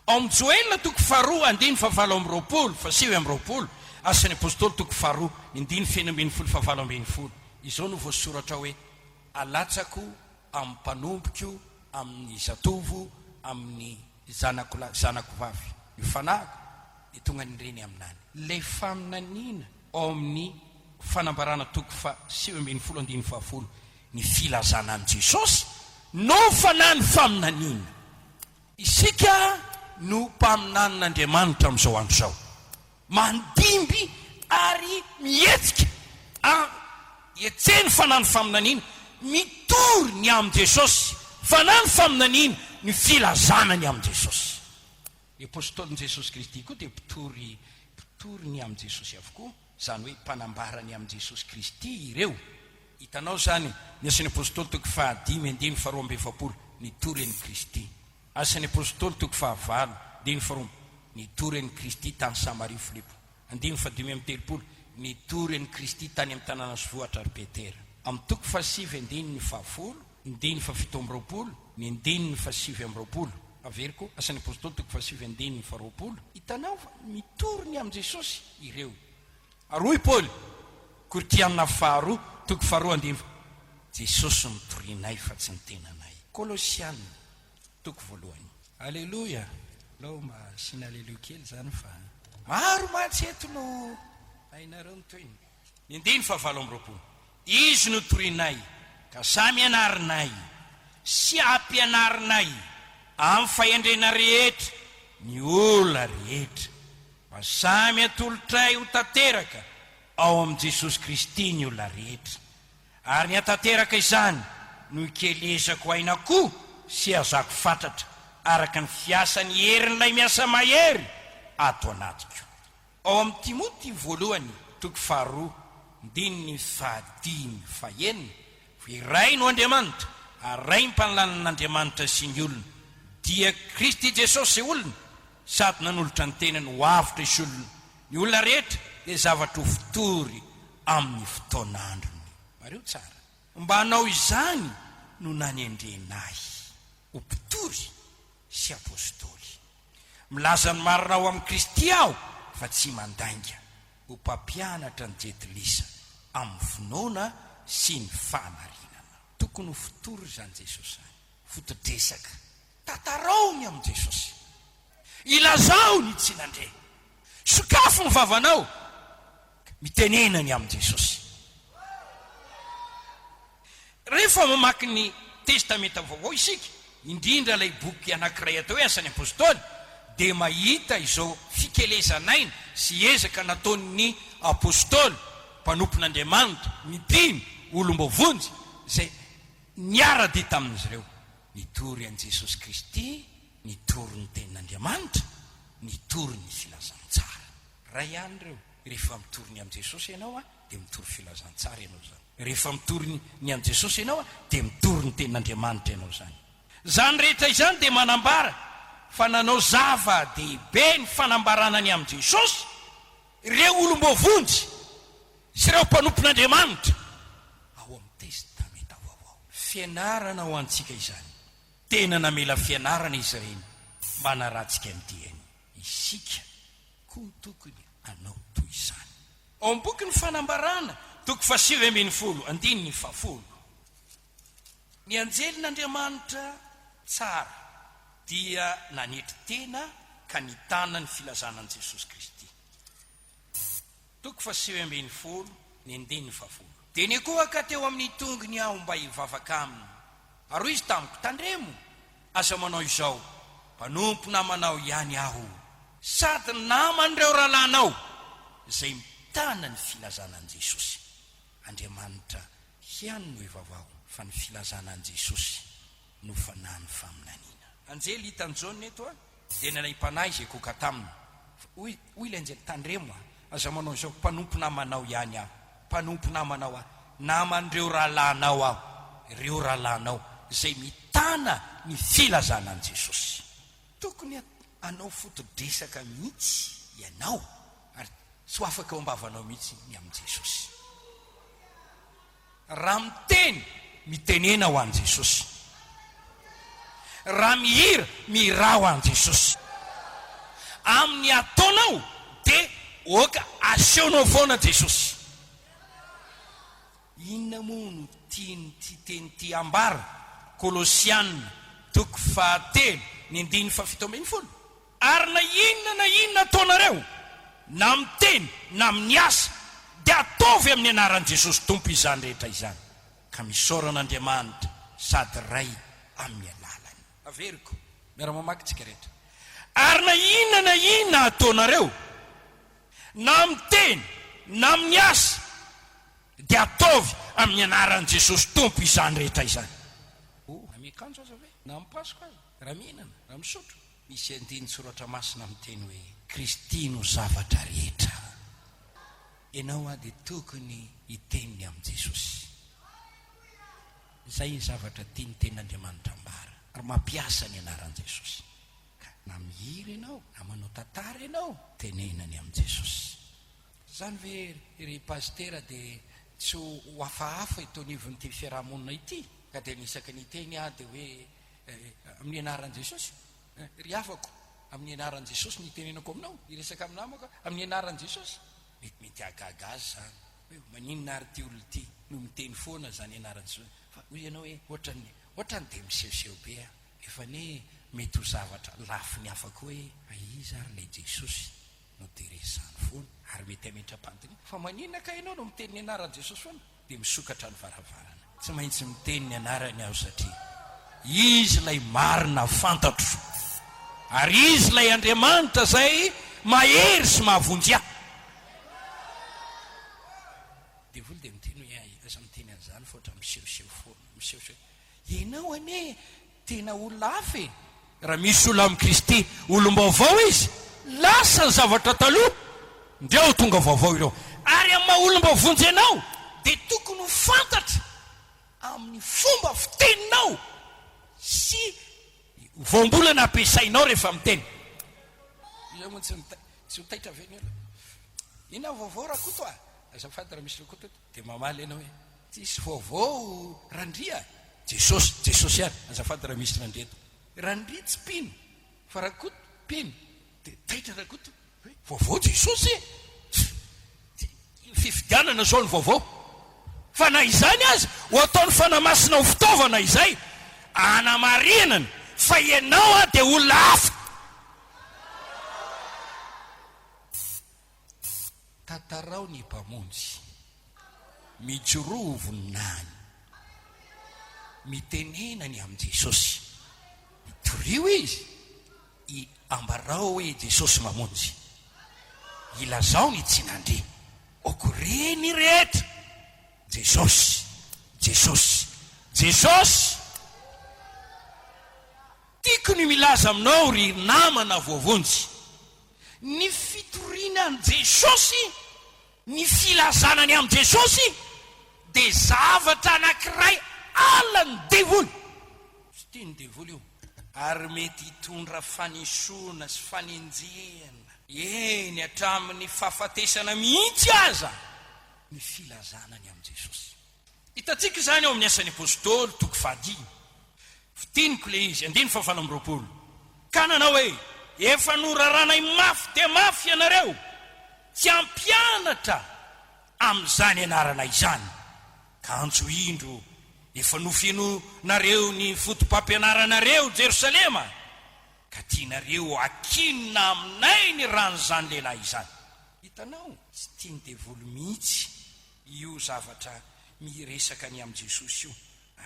Ao amin'ny Joelina 2 7:20. Asan'ny apôstôly 2 ny ndininy 7:20. Izao no voasoratra hoe alatsako amin'ny mpanombiko, amin'ny zatovo, amin'ny zanako vavy, io fanahiko ny tonga nireny aminany. Le faminaniana ao amin'ny fanambarana 7:20 ny filazana an' Jesosy no fanahiny faminaniana. Isika no mpaminan'Andriamanitra amin'izao andro zao, mandimby ary mihetsika etseny fanahiny faminaniana, mitory ny amin'i Jesosy, fanahiny faminaniana ny filazana ny amin'i Jesosy. Ny apôstôlin' Jesosy Kristy koa dia mpitory ny amin'i Jesosy avokoa, zany hoe mpanambarany amin'i Jesosy Kristy ireo. Hitanao zany ny asan'ny apôstôly 5:10-12 nitory an'i Kristy. Asan'ny apôstôly 5:20 nitory an'i Kristy tany Samaria Filipo. 5:13 nitory an'i Kristy tany amin'ny tanàna Zovoatra ry Petera. Amin'ny 7:20 ndiny 17 ny ndiny 7:20 averiko. Asan'ny apôstôly 7:20 hitanao fa mitory ny amin'i Jesosy ireo. Aroy Paul Kortianina 2:2 Jesosy mitorinay fa tsy nitenanay. Kolosianina 1. Alleluia. Lao masina aleluia kely zany fa maro mahatseto no ainareo nitoiny. Ny ndiny 7:20 izy no torinay ka samy anarinay sy ampianarinay amin'ny fahendrena rehetra ny olona rehetra, fa samy atolotray ho tanteraka ao amin'i Jesosy Kristy ny olona rehetra. Ary ny atanteraka izany no ikelezako aina koa sy azako fantatra araka ny fiasany herin'ilay miasa mahery ato anatiko. Ao amin'ny Timoty 1:2 ndininy 5:9 iray no Andriamanitra ary ray mpanalanin'Andriamanitra sy ny olona, dia Kristy Jesosy olona sady nanolotra ny tenany ho avitra isy olona. Ny olona rehetra dia zavatra ho fitory amin'ny fotoan'androny. Mareo tsara, mba hanao izany no nanendrenay ho mpitory sy apôstôly. Milaza ny marina ao amin'ny Kristy aho fa tsy mandainga, ho mpampianatra ny jetilisa amin'ny finoana sy ny fahamarinana. Tokony ho fitory zany Jesosy zany, fotodresaka, tatarao ny amin'i Jesosy, ilazao ny tsinandre, sokafo ny vavanao, mitenena ny amin'i Jesosy. Rehefa mamaky ny testamenta vaovao isika, indrindra ilay boky anankiray atao hoe Asan'ny Apôstôly, dia mahita izao fikelezanaina sy ezaka nataon'ny apôstôly, mpanompon'Andriamanitra, midimy, olombovonjy, izay niara-dia tamin'izy ireo. Nitory an'i Jesosy Kristy, nitory ny tenin'Andriamanitra, nitory ny filazantsara. Ray ihany ireo. Rehefa mitory ny amin'i Jesosy ianao dia mitory filazantsara ianao zany. Rehefa mitory ny amin'i Jesosy ianao dia mitory ny tenin'Andriamanitra ianao zany. Zany rehetra izany dia manambara fa nanao zava-dehibe ny fanambarana ny amin'i Jesosy ireo olombovonjy sy ireo mpanompon'Andriamanitra ao amin'ny testamenta vaovao. Fianarana ho antsika izany, tena namela fianarana izy ireny. mba naratsika mdiany isika koa tokony anao toy izany. Ao amin'ny boky ny fanambarana toko 7:10 ny anjelin'Andriamanitra tsara dia nanetry tena ka nitana ny filazanan Jesosy Kristy. Toko 7:10 dia nikohaka teo amin'ny tongony aho mba hivavaka aminy, ary izy tamiko tandremo, aza manao izao, mpanompo namanao ihany aho, sady naman'ireo rahalanao izay mitana ny filazanan Jesosy. Andriamanitra hiany no ivavao, fa ny filazanan Jesosy no fanahy ny faminaniana. Anjely hitan'ny Jaune eto a, dia nalay mpanahy izay koka taminy, hoy ilay anjely tandremo aza manao izao, mpanompo namanao ihany aho, mpanompo namanao aho, naman'ireo rahalanao aho, ireo rahalanao izay mitana ny filazanan Jesosy. Tokony anao fotodresaka mihitsy ianao, ary tsy ho afaka ao ambavanao mihitsy ny amin' Jesosy. Raha miteny, mitenena ho an' Jesosy. Raha mihira, mihira ho an' Jesosy. Amin'ny ataonao dia oka aseonao foana Jesosy. Inona moa no tiany ty teny ty ambara Kolosianina toko 4:17. Ary na inona ataonareo, na miteny na miasa, dia ataovy amin'ny anaran'i Jesosy tompo izany rehetra izany, ka misoran'Andriamanitra sady ray amin'ny alalany. Averiko miara-mamaky tsika rehetra. Ary na inona ataonareo, na miteny na miasa, dia ataovy amin'ny anaran'i Jesosy tompo izany rehetra izany. Amikanjo aza ve na mipasoko aza, raha mihinana, raha misotro. Misy andiny soratra masina miteny hoe Kristy no zavatra rehetra. Ianao a dia tokony hiteniny amin' Jesosy. Izay zavatra tiany tenin'Andriamanitra ambara, ary mampiasa ny anaran'i Jesosy. Na mihira ianao, na manao tantara ianao, tenenany amin' Jesosy. Zany ve ry pastera dia tsy ho hafahafa itonivon'ity fiarahamonina ity, ka dia nisaka ny teny dia hoe amin'ny anaran'i Jesosy ry havako, amin'ny anaran'i Jesosy ny tenenako aminao, iresaka aminamako amin'ny anaran'i Jesosy. Mety agaga azy zany hoe maninona ary ty olona ty no miteny foana zany anaran'i Jesosy. Fa hoy ianao hoe ohatrany dia misehoseho be efa ne mety ho zavatra lafiny afaka hoe aiza ary lay Jesosy no teresany foana, ary mety ametra-pantiny. Fa maninona ka ianao no miteny ny anaran'i Jesosy foana, dia misokatra ny varavarana. Tsy maintsy miteny ny anarany aho, satria izy lay marina fantatro, ary izy lay Andriamanitra zay mahery sy mahavonjy ahy. Dia voly dia miteny hoe aza miteny an'izany fa ohatra misehoseho foana, misehoseho. Ianao ane tena olona hafa e. Raha misy olona amin'i Kristy olom-baovao izy, lasa ny zavatra taloha, ndreo tonga vaovao ireo. Ary amin'ny maha olom-bavonjy ianao dia tokony ho fantatra amin'ny fomba fiteninao sy voambolana ampiasainao rehefa miteny. Iza moa tsy ho taitra ve ny olona, inona vaovao raha koto a, azafady raha misy rakoto dia mamaly ianao hoe tsisy vaovao randria, Jesosy ihany. Azafady raha misy randria eto, randria tsy pino, fa rakoto pino, dia taitra rakoto hoe vaovao Jesosy fifidianana zao ny vaovao. Fa na izany azy ho ataony fanamasina ho fitaovana izay anamarinana fa ianao a dia olona hafa. Tantarao ny mpamonjy mijorovonany mitenenany amin' Jesosy, torio izy ambarao hoe Jesosy mamonjy, ilazao ny tsinandre okoreny rehetra Jesosy. Tiako ny milaza aminao ry namana voavonjy, ny fitoriana an' Jesosy, ny filazanany amin' Jesosy dia zavatra anankiray alany devoly. Sy tiany devoly io, ary mety hitondra fanisona sy fanenjehana eny hatramin'ny fahafatesana mihitsy aza ny filazanany amin' Jesosy. Hitantsika izany ao amin'ny asan'ny apôstôly toko 10. Fitiniko le izy 9:20. ka nanao hoe efa noraranay mafy dia mafy ianareo tsy ampianatra amin'izany anarana izany ka antsoindro efa nofianonareo ny fotom-pampianaranareo Jerosalema ka tianareo akinina aminay ny ran'izany lehilahy izany. Hitanao tsy tiany devoly mihitsy io zavatra miresaka ny amin'i Jesosy io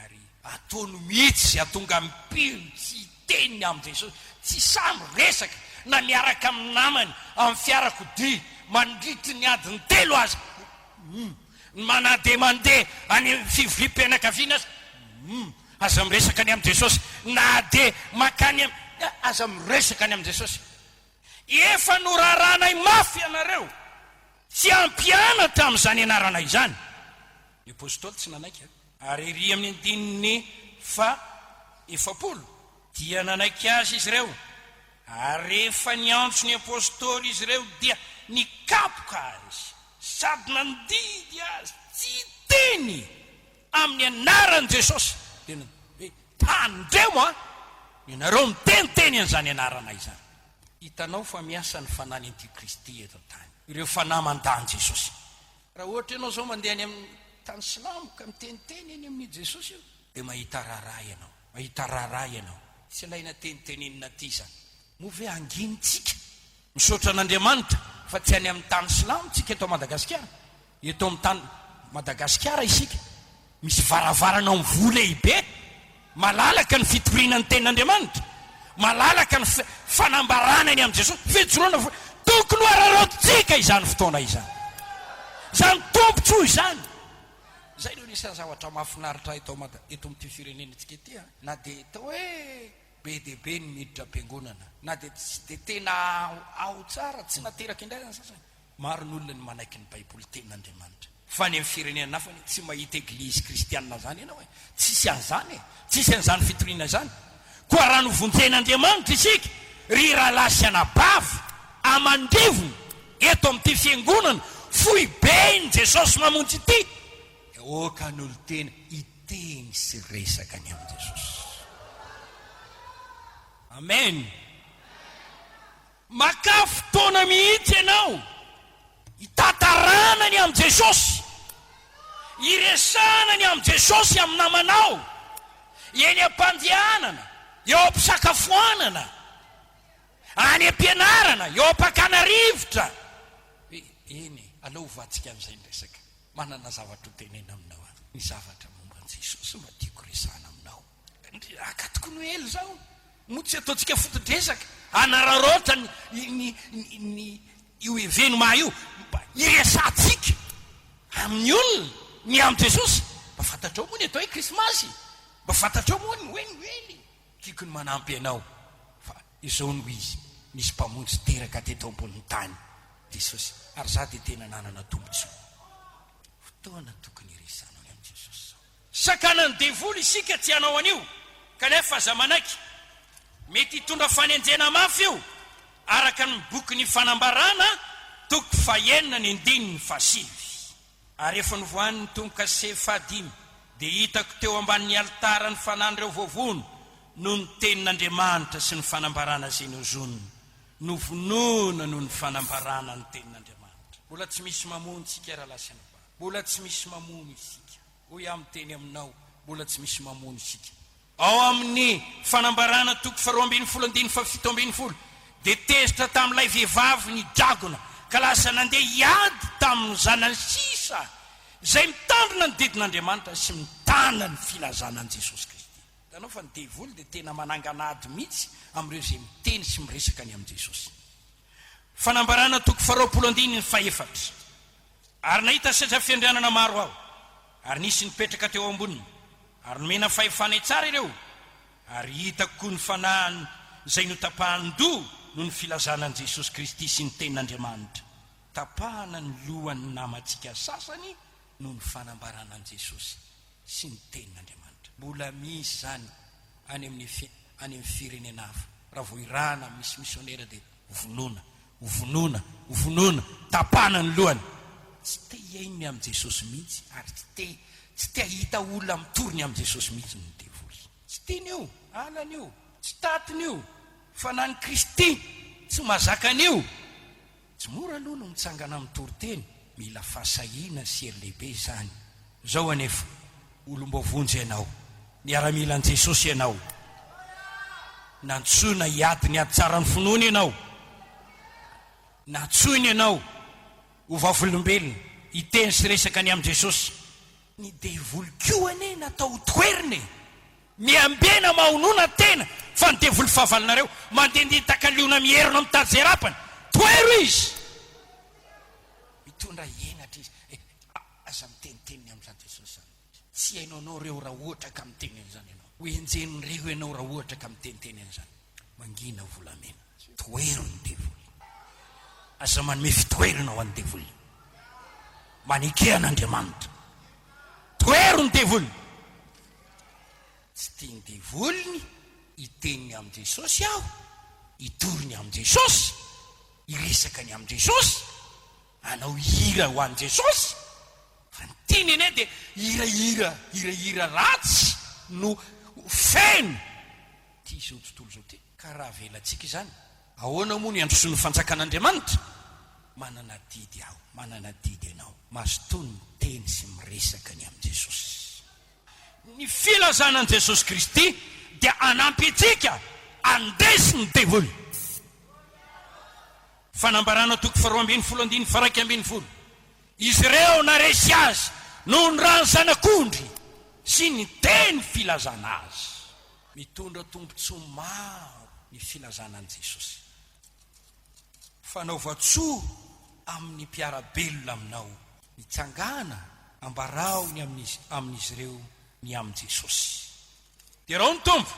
ary ataony mihitsy zay atonga mipino tsy teniny amin'i Jesosy tsy samy resaka na miaraka amin'ny namany amin'ny fiarakodia mandritry ny adiny 3 azy manade mandeha any fivoriam-pianakaviana aza miresaka ny amin'i Jesosy na de makany aza miresaka ny amin'i Jesosy. Efa noraranay mafy ianareo tsy ampianatra amin'izany anarana izany. Ny apôstôly tsy nanaiky ary ry amin'ny andininy 7 dia nanaiky azy izy ireo ary rehefa niantso ny apôstôly izy ireo dia nikapoka azy sady nandidy azy tsy teny amin'ny anaran'i Jesosy dia hoe tandremo ianareo miteniteny an'izany anarana izany. Hitanao fa miasa ny fanahy antikristy eto tany ireo fanahy mandany Jesosy. Raha ohatra ianao zao mandeha any amin'ny tany silamo ka miteniteny eny amin'ny Jesosy io dia mahita raharaha ianao tsy ilaina tenitenenina ty zany move anginitsika misaotra an'Andriamanitra fa tsy any amin'ny tany silamo tsika eto Madagasikara. Eto amin'ny tany Madagasikara isika misy varavarana mvo lehibe malalaka ny fitoriana ny tenin'Andriamanitra malalaka ny fanambarana ny amin'i Jesosy fijoroana tokony ararotsika izany fotoana izany zany tompontsoa izany. Zay no nisy zavatra mahafinaritra eto amin'ity firenenetsika ity na dia atao hoe be dia be ny miditra am-piangonana na dia tsy dia tena ao tsara tsy nateraka indray zany sasany maro ny olona ny manaiky ny baiboly tenin'Andriamanitra fa ny amin'ny firenena hafa tsy mahita eglizy kristianina zany ianao hoe tsisy an'izany tsisy an'izany fitoriana zany koa raha novonjen'Andriamanitra isika ry rahalahy sy anabavy amandrivony eto amin'ity fiangonana fohy be ny Jesosy mamonjy ity oka n'olo tena iteny sy resaka ny amin'i Jesosy. Amen. Maka fotoana mihitsy ianao itatarana ny amin'i Jesosy iresana ny amin'i Jesosy amin'ny namanao eny am-pandehanana eo am-pisakafoanana any am-pianarana eo am-pakana rivotra eny aleo hovatsika amin'izay ny resaka manana zavatra ho tenena aminao ny zavatra momba an'i Jesosy mba tiako resana aminao akatoko no elo zao mo tsy ataontsika fotodresaka anararoatra io evenoma io mba iresantsika amin'ny olona ny amin'i Jesosy mba fantatrao moa ny atao hoe krismasy mba fantatrao moa ny hoeny tiako ny manampy ianao fa izao no izy misy mpamonjy teraka teto ambonin'ny tany Jesosy ary za dia tena nanana tombotsoa fotoana tokony iresanao ny amin'i Jesosy. Sakanany devoly isika tsy hanao an'io kanefa aza manaiky mety hitondra fanenjena mafy io araka ny boky ny fanambarana toko 9:7 ary efa novoan'ny tomboka se 5 dia hitako teo ambanin'ny alitara ny fanandreo voavono no ny tenin'Andriamanitra sy ny fanambarana zay nozonony novonona no ny fanambarana ny tenin'Andriamanitra. Mbola tsy misy mamono isika raha lasy anaba mbola tsy misy mamono isika hoy amin'ny teny aminao mbola tsy misy mamono isika ao amin'ny fanambarana toko 2:17 dia tezitra tamin'ilay vehivavy ny dragona ka lasa nandeha hiady tamin'ny zanany sisa zay mitandrina ny didin'Andriamanitra sy mitana ny filazanan'i Jesosy Kristy. Tanao fa ny devoly dia tena manangana ady mihitsy amin'ireo zay miteny sy miresaka ny amin'i Jesosy. Fanambarana toko 2:4 ary nahita sedra fiandrianana maro aho ary nisy nipetraka teo amboniny ary nomena fahefana tsara ireo ary hitako koa ny fanahiny zay notapahany-doha no ny filazanan'i Jesosy Kristy sy ny tenin'Andriamanitra tapahana ny lohan'ny namantsika sasany no ny fanambarana an'i Jesosy sy ny tenin'Andriamanitra. Mbola misy zany any amin'ny firenena hafa raha vo irana misy misionera dia hovonona tapahana ny lohany tsy te hiainy amin'i Jesosy mihitsy ary tsy te hahita olona mitoriny amin'i Jesosy mihitsy ny devoly tsy tiany io alany io tsy tatiny io fa na ny Kristy tsy mahazaka an'io. Tsy mora aloha no mitsangana amin'ny toriteny, mila fahasahiana sy hery lehibe izany. Zao anefa olombovonjy ianao, miara-mila an' Jesosy ianao, nantsoina hiady ny ady tsara ny finoana ianao, nantsoina ianao ho vavolombelona hiteny sy resaka ny amin' Jesosy. Ny devoly koa ane natao toeriny, miambena mahonona tena fa ny devoly fahavalinareo mandehandeha takaliona mierina mitady zay rapany. Toero izy mitondra henatra izy. Aza miteniteny amin'izany Jesosy zany. Tsy hainao anao reo raha ohatra ka miteny an'izany ianao. Hoenjenireo ianao raha ohatra ka miteniteny an'izany. Mangina volamena. Toero ny devoly. Aza manome fitoerana ho an'ny devoly. Manikehan'Andriamanitra. Toero ny devoly. Tsy tiany devoliny hiteniny amin' Jesosy aho, hitoriny amin' Jesosy, hiresaka ny amin' Jesosy, anao hira ho an'i Jesosy. Fa ny tiany ane dia hira ratsy no feno. Ty izao tontolo izao ty, ka raha velantsika izany. Ahoana moa ny androso ny fanjakan'Andriamanitra? Manana didy aho, manana didy ianao, mazotoa ny teny sy miresaka ny amin' Jesosy. Ny filazana an' Jesosy Kristy dia anampy antsika andesy ny devoly. Fanambarana toko 2:12 izy ireo naresy azy noho ny rano zanak'ondry sy ny teny filazana azy. Mitondra tombontsoa maro ny filazana an' Jesosy. Fanaova-tsoa amin'ny mpiarabelona aminao, mitsangana ambarao ny amin'izy ireo ny amin' Jesosy. Dia raha ny tombo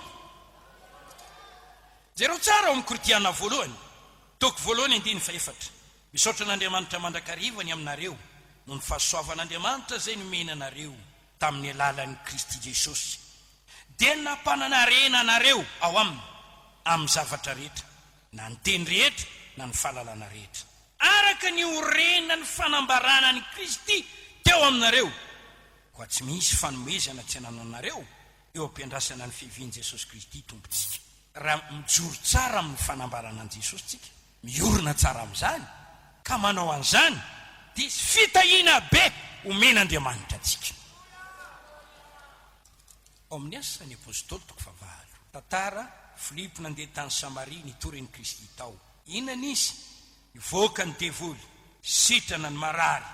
jereo tsara ao amin'ny Koritiana voalohany, toko voalohany 1:4. Misaotra n'Andriamanitra mandrakariva ny aminareo no ny fahasoavan'Andriamanitra zay nomena anareo tamin'ny alalan'i Kristy Jesosy, dia nampananarena anareo ao aminy amin'ny zavatra rehetra, na ny teny rehetra na ny fahalalana rehetra, araka ny orena ny fanambarana ny Kristy teo aminareo. Koa tsy misy fanomezana tsy anananareo eo ampiandrasana ny fiviany Jesosy Kristy tompontsika. Raha mijoro tsara amin'ny fanambarana an' Jesosy tsika, miorina tsara amin'izany, ka manao an'izany, dia fitahiana be omen'Andriamanitra antsika. Ao amin'ny Asan'ny Apôstôly toko 9. Tantara Filipo nandeha tany Samaria nitoren'i Kristy tao. Inona izy? Nivoaka ny devoly, sitrana ny marary,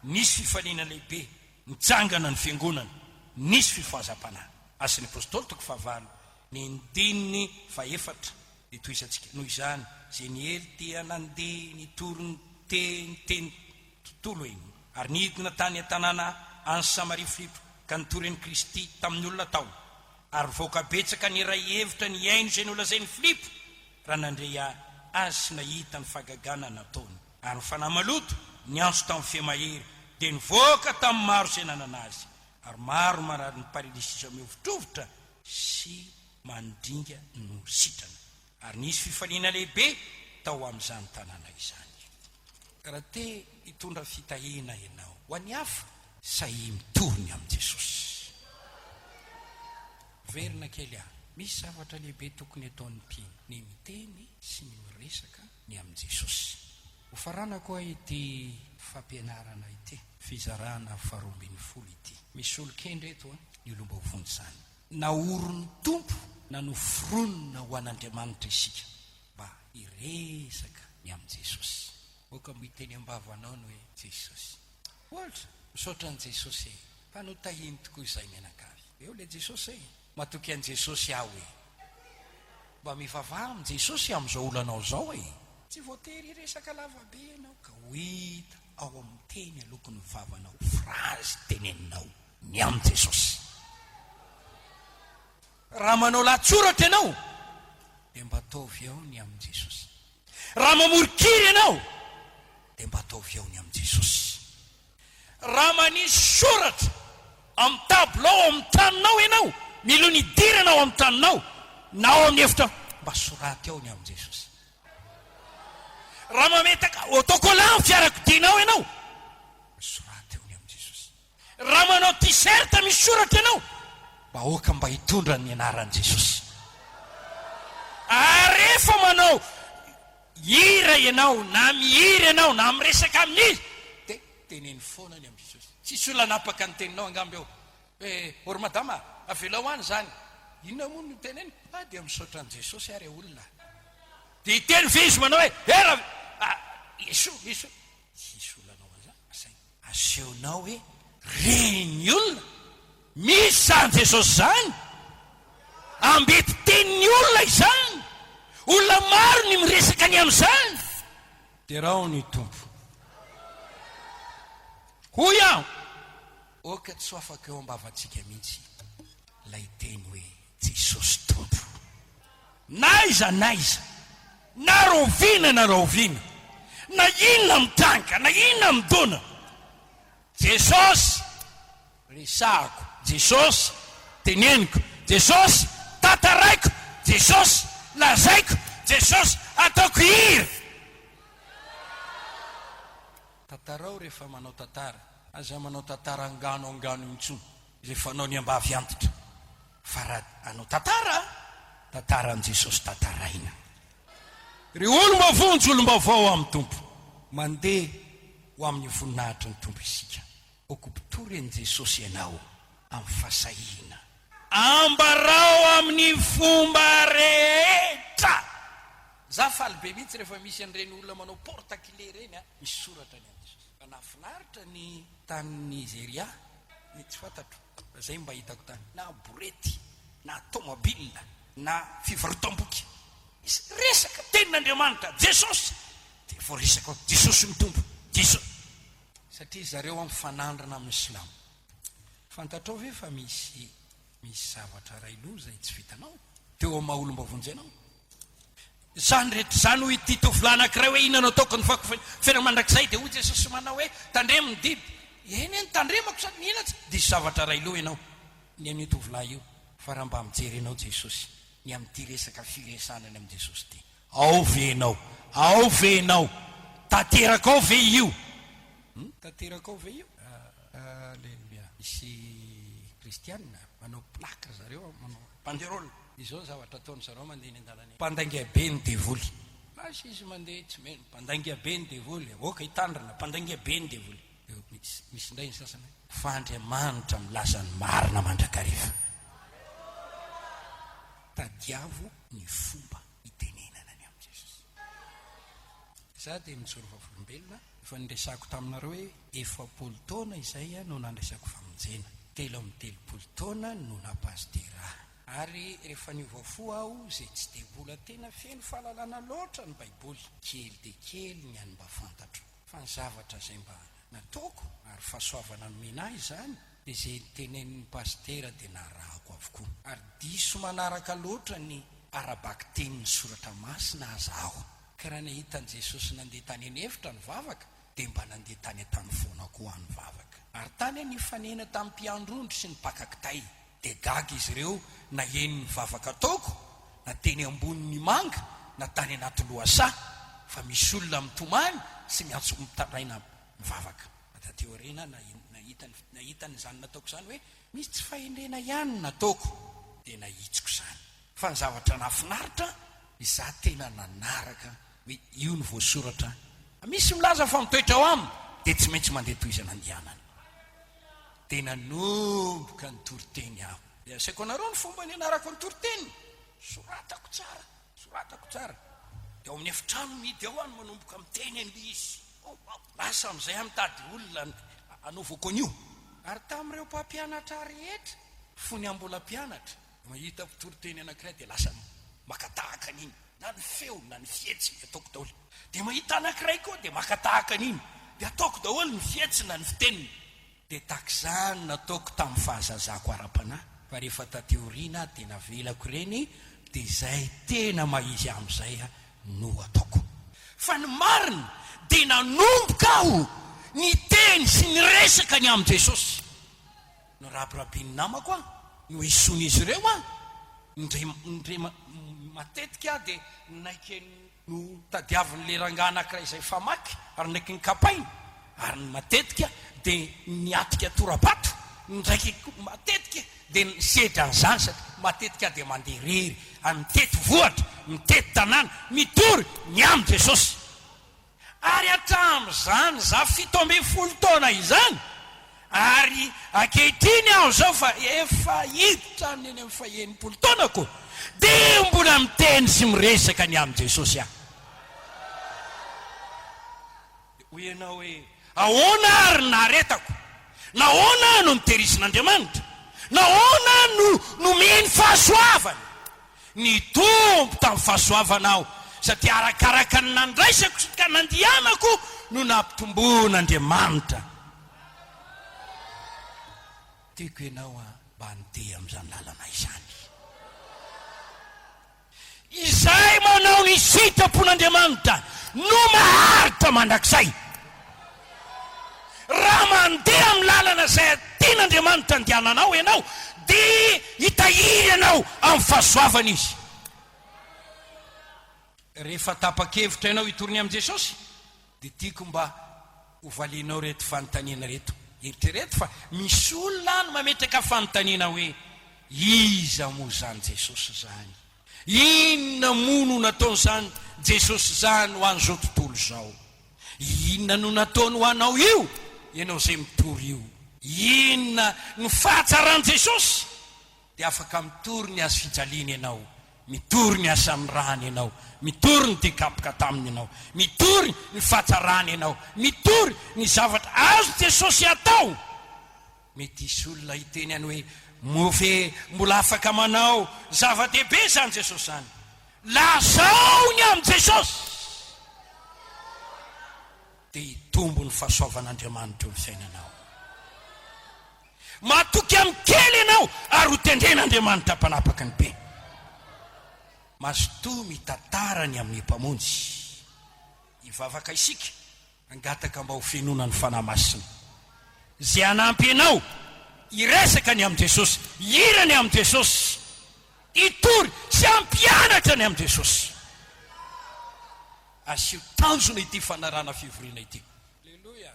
nisy fifaliana lehibe, nitsangana ny fiangonana, nisy fifohazam-panahy. Asan'ny Apôstôly toko 9 ny 4 dia toy isantsika. Noho izany zay ny ely dia nandeha nitory ny teny tontolo eny, ary nidina tany an-tanàna any Samaria Filipo ka nitoren'i Kristy tamin'ny olona tao. Ary voaka betsaka ny iray hevitra ny aino izay nolazain'ny Filipo raha nandray azy sy nahita ny fahagagana nataony. Ary ny fanahy maloto ny antso tamin'ny fehamahery dia nivoaka tamin'ny maro izay nanana azy, ary maro marary ny paralysy mihovitrovitra sy mandringa no sitrana, ary nisy fifaliana lehibe tao amin'izany tanàna izany. Raha te hitondra fitahiana ianao ho an'ny hafa, sahy mitorony amin' Jesosy. Verina kely aho, misy zavatra lehibe tokony ataon'ny mpino, ny miteny sy ny miresaka ny amin' Jesosy. Ho farana koa ity fampianarana ity, fizarana 12 ity. Misy olo-kendry eto ny olombavony izany, naoron'ny tompo na noforonina ho an'Andriamanitra isika mba hiresaka ny amin' Jesosy. Oka miteny ambavanao no hoe Jesosy. Ohatra, misaotra an' Jesosy e, fa no tahiny tokoa izay mianakavy. Eo le Jesosy e, matoky an' Jesosy aho e. Mba mivavaha amin' Jesosy amin'izao olanao zao e. Tsy voatery resaka lavabe ianao ka ho hita ao amin'ny teny alokon'ny vavanao frazy teneninao ny amin' Jesosy. Raha manao latsoratra ianao dia mba ataovy ao ny amin' Jesosy. Raha mamorikiry ianao dia mba ataovy ao ny amin' Jesosy. Raha manisy soratra amin'ny tablao amin'ny taninao ianao, milony dirana ao amin'ny taninao na ao amin'ny efitra, mba soraty ao ny amin' Jesosy. Raha mametaka autocollant amin'ny fiarakodianao ianao, soraty ao ny amin' Jesosy. Raha manao t-shirt misy soratra ianao, mba oka mba hitondra ny anaran'i Jesosy. Ary rehefa manao hira ianao na mihira ianao na miresaka amin'izy dia teneny foana ny amin'ny Jesosy. Tsisy olona napaka ny teninao angamby eo hoe ory madama avelao any zany, inona moa no teneny? Dia misaotra an' Jesosy ary olona. Dia iteny ve izy manao hoe era iso tsisy olonanao an'izany asaina asehonao hoe reny olona misy zany Jesosy zany, ambety tenin'ny olona izany, olona maro ny miresaka ny amin'izany. Dia rao ny tompo hoy aho oka tsy ho afaka eo ambavatsika mihitsy lay teny hoe Jesosy tompo. Naiza na roviana na inona mitanka na inona midona, Jesosy resahako, Jesosy teneniko, Jesosy tataraiko, Jesosy lazaiko, Jesosy ataoko hira. Tatarao rehefa manao tantara, aza manao tantara angano intsony izay fanao ny ambavy antitra, fa raha anao tantara an' Jesosy tantaraina. Ry olom-bavonjy olom-baovao amin'ny tompo, mandeha ho amin'ny voninahitra ny tompo isika. Okopitory an' Jesosy ianao amin'ny fasahina, ambarao amin'ny fomba rehetra. Za falibe mihitsy rehefa misy an'ireny olona manao porte-clés reny, misy soratra ny amin'ny Jesosy. Fa nafinaritra ny tany Nigeria, tsy fantatro zay mba hitako tany, na borety na tomobile na fivarotam-boky, resaka tenin'Andriamanitra Jesosy, dia vao resaka Jesosy ny tompo Jesosy. Satria zareo amin'ny fanandrana amin'ny Silamo. Fantatrao ve fa misy zavatra ray loza tsy vitanao teo amin'ny maha-olom-bavonjy ianao? Zany rehetra zany ho ity tovolahy anankiray hoe inona no ataoko ny fako fena mandrakizay, dia hoy Jesosy manao hoe tandremo ny diby. Eny tandremako sady mihina tsy diso zavatra ray loha ianao ny amin'ny tovolahy io. Fa raha mba mijery ianao Jesosy ny amin'ity resaka firesanany amin'ny Jesosy ty, ao ve ianao tanteraka ao ve io? Tanteraka ao ve io? Alleluia. Misy kristianina manao plaka zareo, manao banderole. Izao zavatra ataony zareo mandeha ny an-dalana, mpandainga be ny devoly. Masy izy mandeha tsy meno, mpandainga be ny devoly, oka hitandrana mpandainga be ny devoly. Misy indray ny sasany fa Andriamanitra milaza ny marina mandrakariva. Tadiavo ny fomba itenenana ny amin'ny Jesosy. Za dia mijoro vavolombelona, efa nindresako taminareo hoe 4 taona izay no nandresako famonjena, 3 taona no napastera. Ary rehefa nivoafo aho zay tsy dia mbola tena feno fahalalana loatra ny baiboly, kely dia kely ny any mba fantatro. Fa ny zavatra zay mba nataoko ary fahasoavana nomena izany dia zay tenen'ny pastera dia narahako avokoa. Ary diso manaraka loatra ny arabaky tenin'ny soratra masina azaho. Ka raha nahitan'i Jesosy nandeha tany an'efitra ny vavaka, dia mba nandeha tany an-tany foana koa ny vavaka. Ary tany ny fanena tamin'ny mpiandrondro sy ny pakakitay, dia gaga izy ireo na eny ny vavaka ataoko, na teny ambonin'ny manga, na tany anaty lohasaha, fa misy olona mitomany sy miantso mitaraina mivavaka. Tateorena nahitany zany nataoko zany hoe misy tsy fahendrena ihany nataoko, dia nahitsiko zany. Fa ny zavatra nafinaritra iza tena nanaraka hoe io ny voasoratra. Misy milaza fa mitoetra ao aminy dia tsy maintsy mandeha toizana andianana. Tena nomboka ny toriteny aho. Dia asaiko anareo ny fomba ny anarako ny toriteny, soratako tsara. Dia ao amin'ny efitrano midy ao any manomboka miteny an'ilay izy. Lasa amin'izay mitady olona anaovako an'io. Ary tamin'ireo mpampianatra rehetra fony ambola mpianatra, mahita toriteny anankiray dia lasa makatahaka an'iny, na ny feo na ny fihetsy ataoko daholo. Dia mahita anankiray koa dia makatahaka an'iny, dia ataoko daholo ny fihetsy na ny fiteniny. Dia takizany nataoko tamin'ny fahazazako ara-panahy. Fa rehefa tateoriana dia navelako ireny, dia izay tena mahizy amin'izay no ataoko. Fa ny marina dia nanomboka aho ny teny sy ny resaka ny amin'ny Jesosy. No rabirabiany namako no ison'izy ireo indray matetika dia naiky no tadiavin'le rangahy anankiray izay famaky ary naiky ny kapainy, ary matetika dia niatika torabato ndraiky matetika dia sedra n'izany satria matetika dia mandeha rery mitety vohatra mitety tanàna mitory miamy Jesosy ary hatramin'izany za 17 taona izany ary ankehitriny aho zao fa efa hiditra neny amin'ny faha-9 taonako dia mbola miteny sy miresaka ny amin'ny Jesosy aho. Hoy ianao hoe ahoana ary naretako, nahoana no niterisin'Andriamanitra, nahoana no nomeny fahasoavana? Ny tompo tamin'ny fahasoavanao satria arakaraka ny nandraisako ka nandianako no nampitomboan'Andriamanitra. Tiako ianao mba handeha amin'izany lalana izany. Izay manao ny sitrapon'Andriamanitra no maharitra mandrakizay. Raha mandeha amin'ny lalana izay tian'Andriamanitra andehananao ianao dia hitahiry ianao amin'ny fahasoavana izy. Rehefa tapa-kevitra ianao hitorony amin'i Jesosy dia tiako mba hovalianao reto fanontaniana reto. Eritrereto fa misy olona no mametraka fanontaniana hoe iza moa zany Jesosy zany? Inona moa no nataon'izany Jesosy zany ho an'izao tontolo izao? Inona no nataony ho anao io ianao izay mitory io? Inona no fahatsarany Jesosy? Dia afaka mitory ny azo fijaliana ianao, mitory ny asan'ny rany ianao, mitory ny dikapoka taminy ianao, mitory ny fahatsarany ianao, mitory ny zavatra azo Jesosy atao. Mety isy olona hiteny any hoe move mbola afaka manao zava-dehibe zany Jesosy zany. Lazao ny amin'ny Jesosy dia hitombo ny fahasoavan'Andriamanitra eo amin'ny fiainanao. Matoky amin'ny kely ianao ary ho tendren'Andriamanitra mpanapaka ny be. Mazotoa mitantara ny amin'ny mpamonjy hivavaka isika angataka mba ho fenona ny fanahy masina. Zay hanampy ianao hiresaka ny amin'ny Jesosy, hira ny amin'ny Jesosy, hitory sy hampianatra ny amin'ny Jesosy. Asio tanjona ity fanarana fivoriana ity. Alleluia.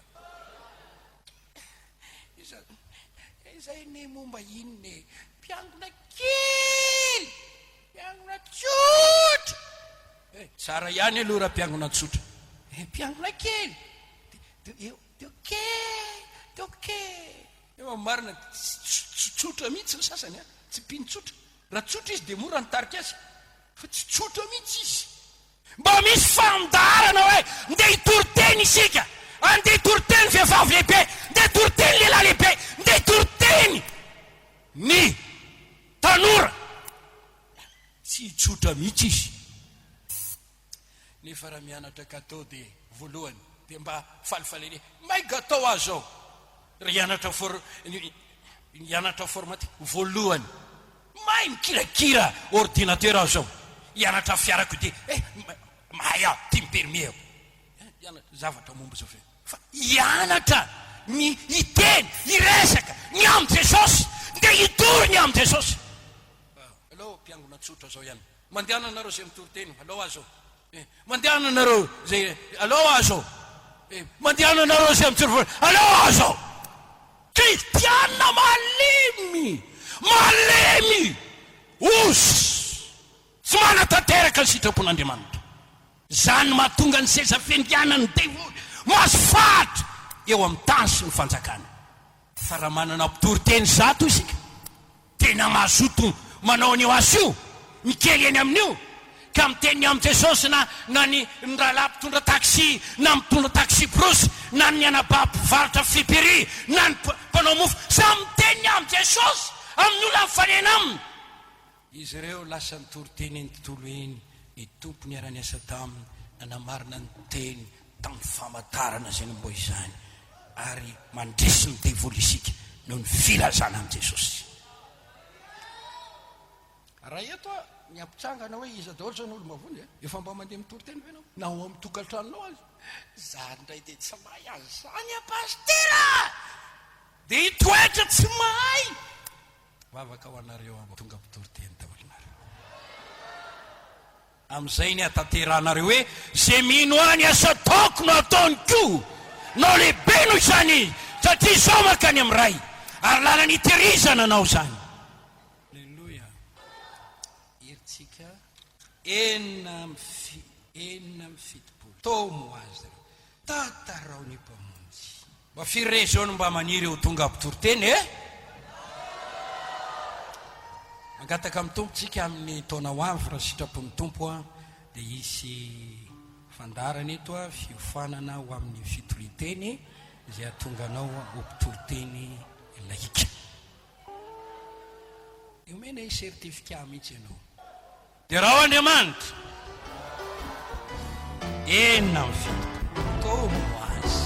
Izay ne momba inone mpiangona kely, mpiangona tsotra. Tsara ihany aloha raha mpiangona tsotra. Mpiangona kely. Eo marina tsotra mihitsy ny sasany, tsy mpiny tsotra. Raha tsotra izy dia mora nitarika azy, fa tsy tsotra mihitsy izy. Mba misy fandarana hoe ndeha hitory-teny isika, andeha hitory-teny vehivavy lehibe, ndeha hitory-teny lehilahy lehibe, ndeha hitory-teny ny tanora. Tsy tsotra mihitsy izy. Nefa raha mianatra katao dia voalohany dia mba falifalele may gatao azy ao. Hianatra formatique voalohany may mikirakira ordinateur azy ao. Hianatra fiarakodia mahay aho tia mipermis zavatra momba zao fe. Fa hianatra hiteny hiresaka ny amin'ny Jesosy dia hitory ny amin'ny Jesosy. Allo mpiangona tsotra zao ihany mandehana anareo zay mitory-teny allo azo mandehana anareo zay allo azo mandehana anareo zay mitory allo azo. Kristiana malemy osy tsy manatanteraka ny sitrapon'Andriamanitra. Zany mahatonga ny seza fendianany devoly maso fatra eo amin'ny tany sy ny fanjakana. Fa raha manana mpitory-teny zato isika tena mazoto manao an'io azy io mikely eny amin'io ka miteny amin'ny Jesosy na ny rahalahy mpitondra taxi na mitondra taxi brosy na ny anababo varatra friperie na ny mpanao mofo samy miteny amin'ny Jesosy amin'ny olona mifanena aminy. Izy ireo lasa nitory-teny eny tontolo eny ny tompony ara-ny asa taminy nanamarina ny teny tamin'ny famantarana izay nombo izany ary mandrisy ny devoly isika noho ny filazana amin'ny Jesosy. Raha eto ny ampitrangana hoe iza daholo zany olo mavony efa mba mandeha mitory-teny venao na ho amin'ny tokantranonao azy zany ndray dia tsy mahay azy zany pastera dia hitoetra tsy mahay. Vavaka ho anareo tonga mpitory-teny daholinareo amin'izay ny atanteranareo hoe zay mino any asa taoko no ataony koa no lehibe noho izany satria izao makany amin'ny ray ary lalany terizana anao zany. Alleloia. Iritsika enina amby fitopolo tomo azy reo tatarao ny mpamonjy mba firy zao no mba maniry eo tonga ampitoroteny mangataka amin'ny tompotsika amin'ny taona ho avy raha sitrapon'ny tompo a dia isy fandarana eto a fiofanana ho amin'ny fitoriteny izay atonganao ho mpitoroteny laika. Omena i sertifika mihitsy ianao dia raha Andriamanitra enina amin'ny fitopolo tomo azy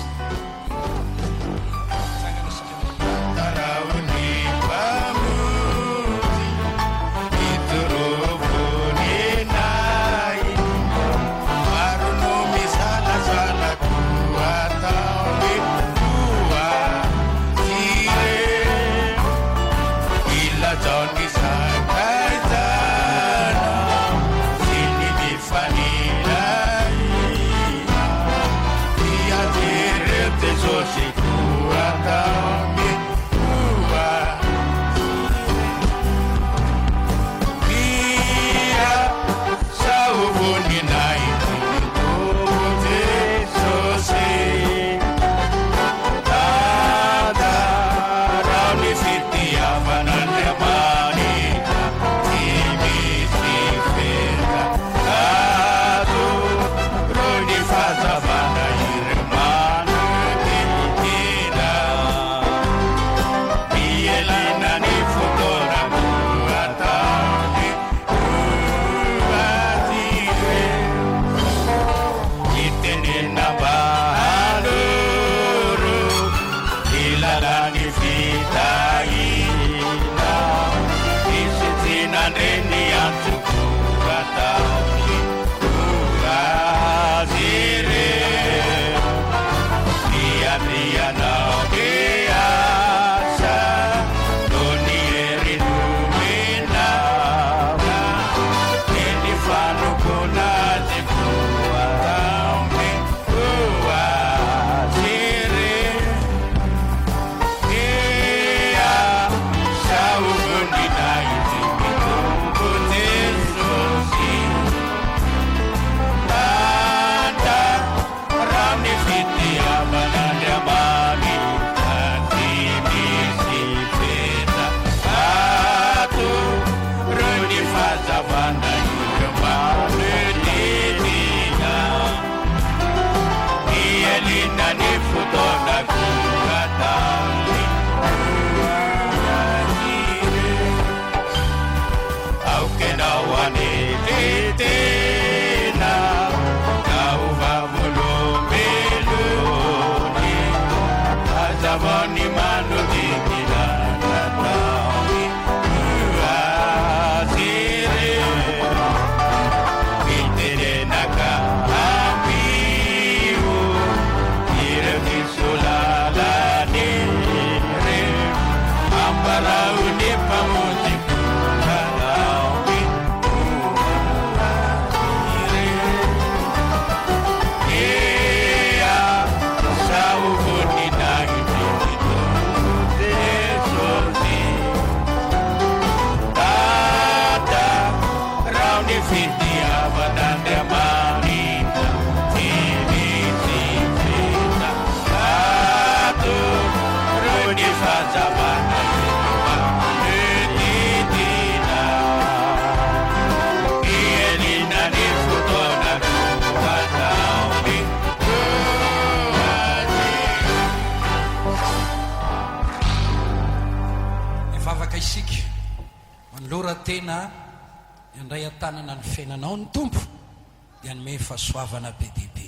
tena indray atanana ny fiainanao ny tompo dia nome fahasoavana be dehibe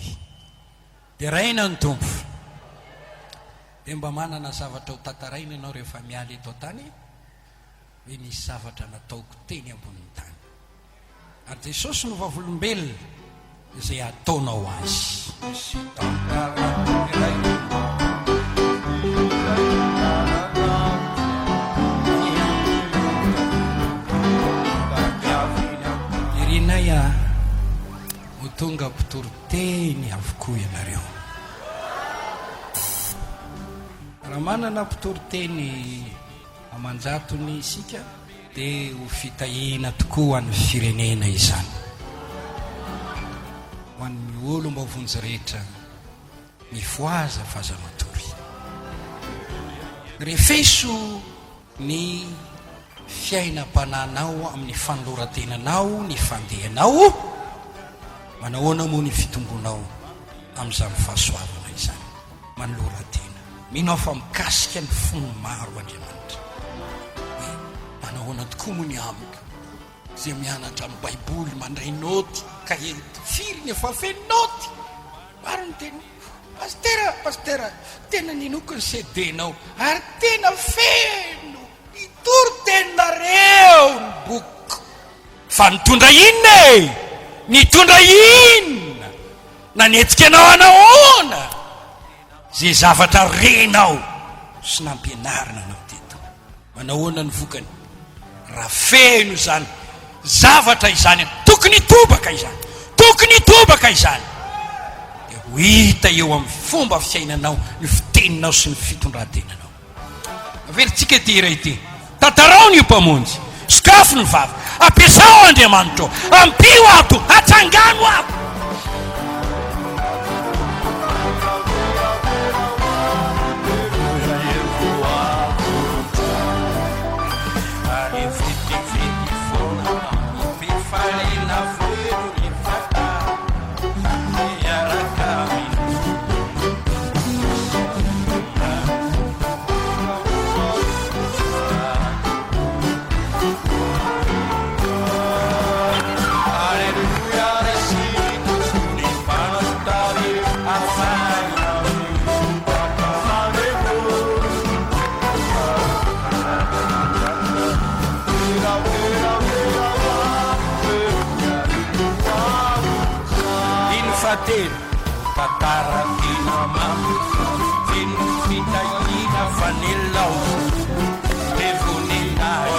dia raina ny tompo dia mba manana zavatra ho tantaraina ianao rehefa miala eto tany hoe misy zavatra nataoko teny ambonin'ny tany ary Jesosy no vavolombelona izay ataonao azy misy irinay a ho tonga mpitoroteny avokoa ianareo raha manana mpitoroteny amanjatony isika dia ho fitahina tokoa any firenena izany ho an'ny olo mba hovonjy rehetra mivoaza fahazamatory refeso ny fiainam-pananao amin'ny fanoloratenanao ny fandehanao manahoana moa ny fitombonao amin'izany fahasoavana izany manoloratena minao fa mikasika ny fony maro Andriamanitra hoe manahoana tokoa moa ny amiko zay mianatra amin'ny baiboly mandray noty kahie firy ny efa feno noty maro ny teny pastera tena ninoko ny sedenao ary tena feno nitoro-teninareo ny boky fa nitondra inona e nitondra inona nanetsika anao anahoana zay zavatra renao sy nampianarina anao teto manahoana ny vokany raha feno zany zavatra izany tokony tobaka izany dia ho hita eo amin'ny fomba fiainanao ny fiteninao sy ny fitondrantenanao averitsika ty iray ty tantarao ny mpamonjy sokafo ny vava ampiasao Andriamanitra ampio ato atsangano ato tataratina mamo feno fitahina fanelao devonenai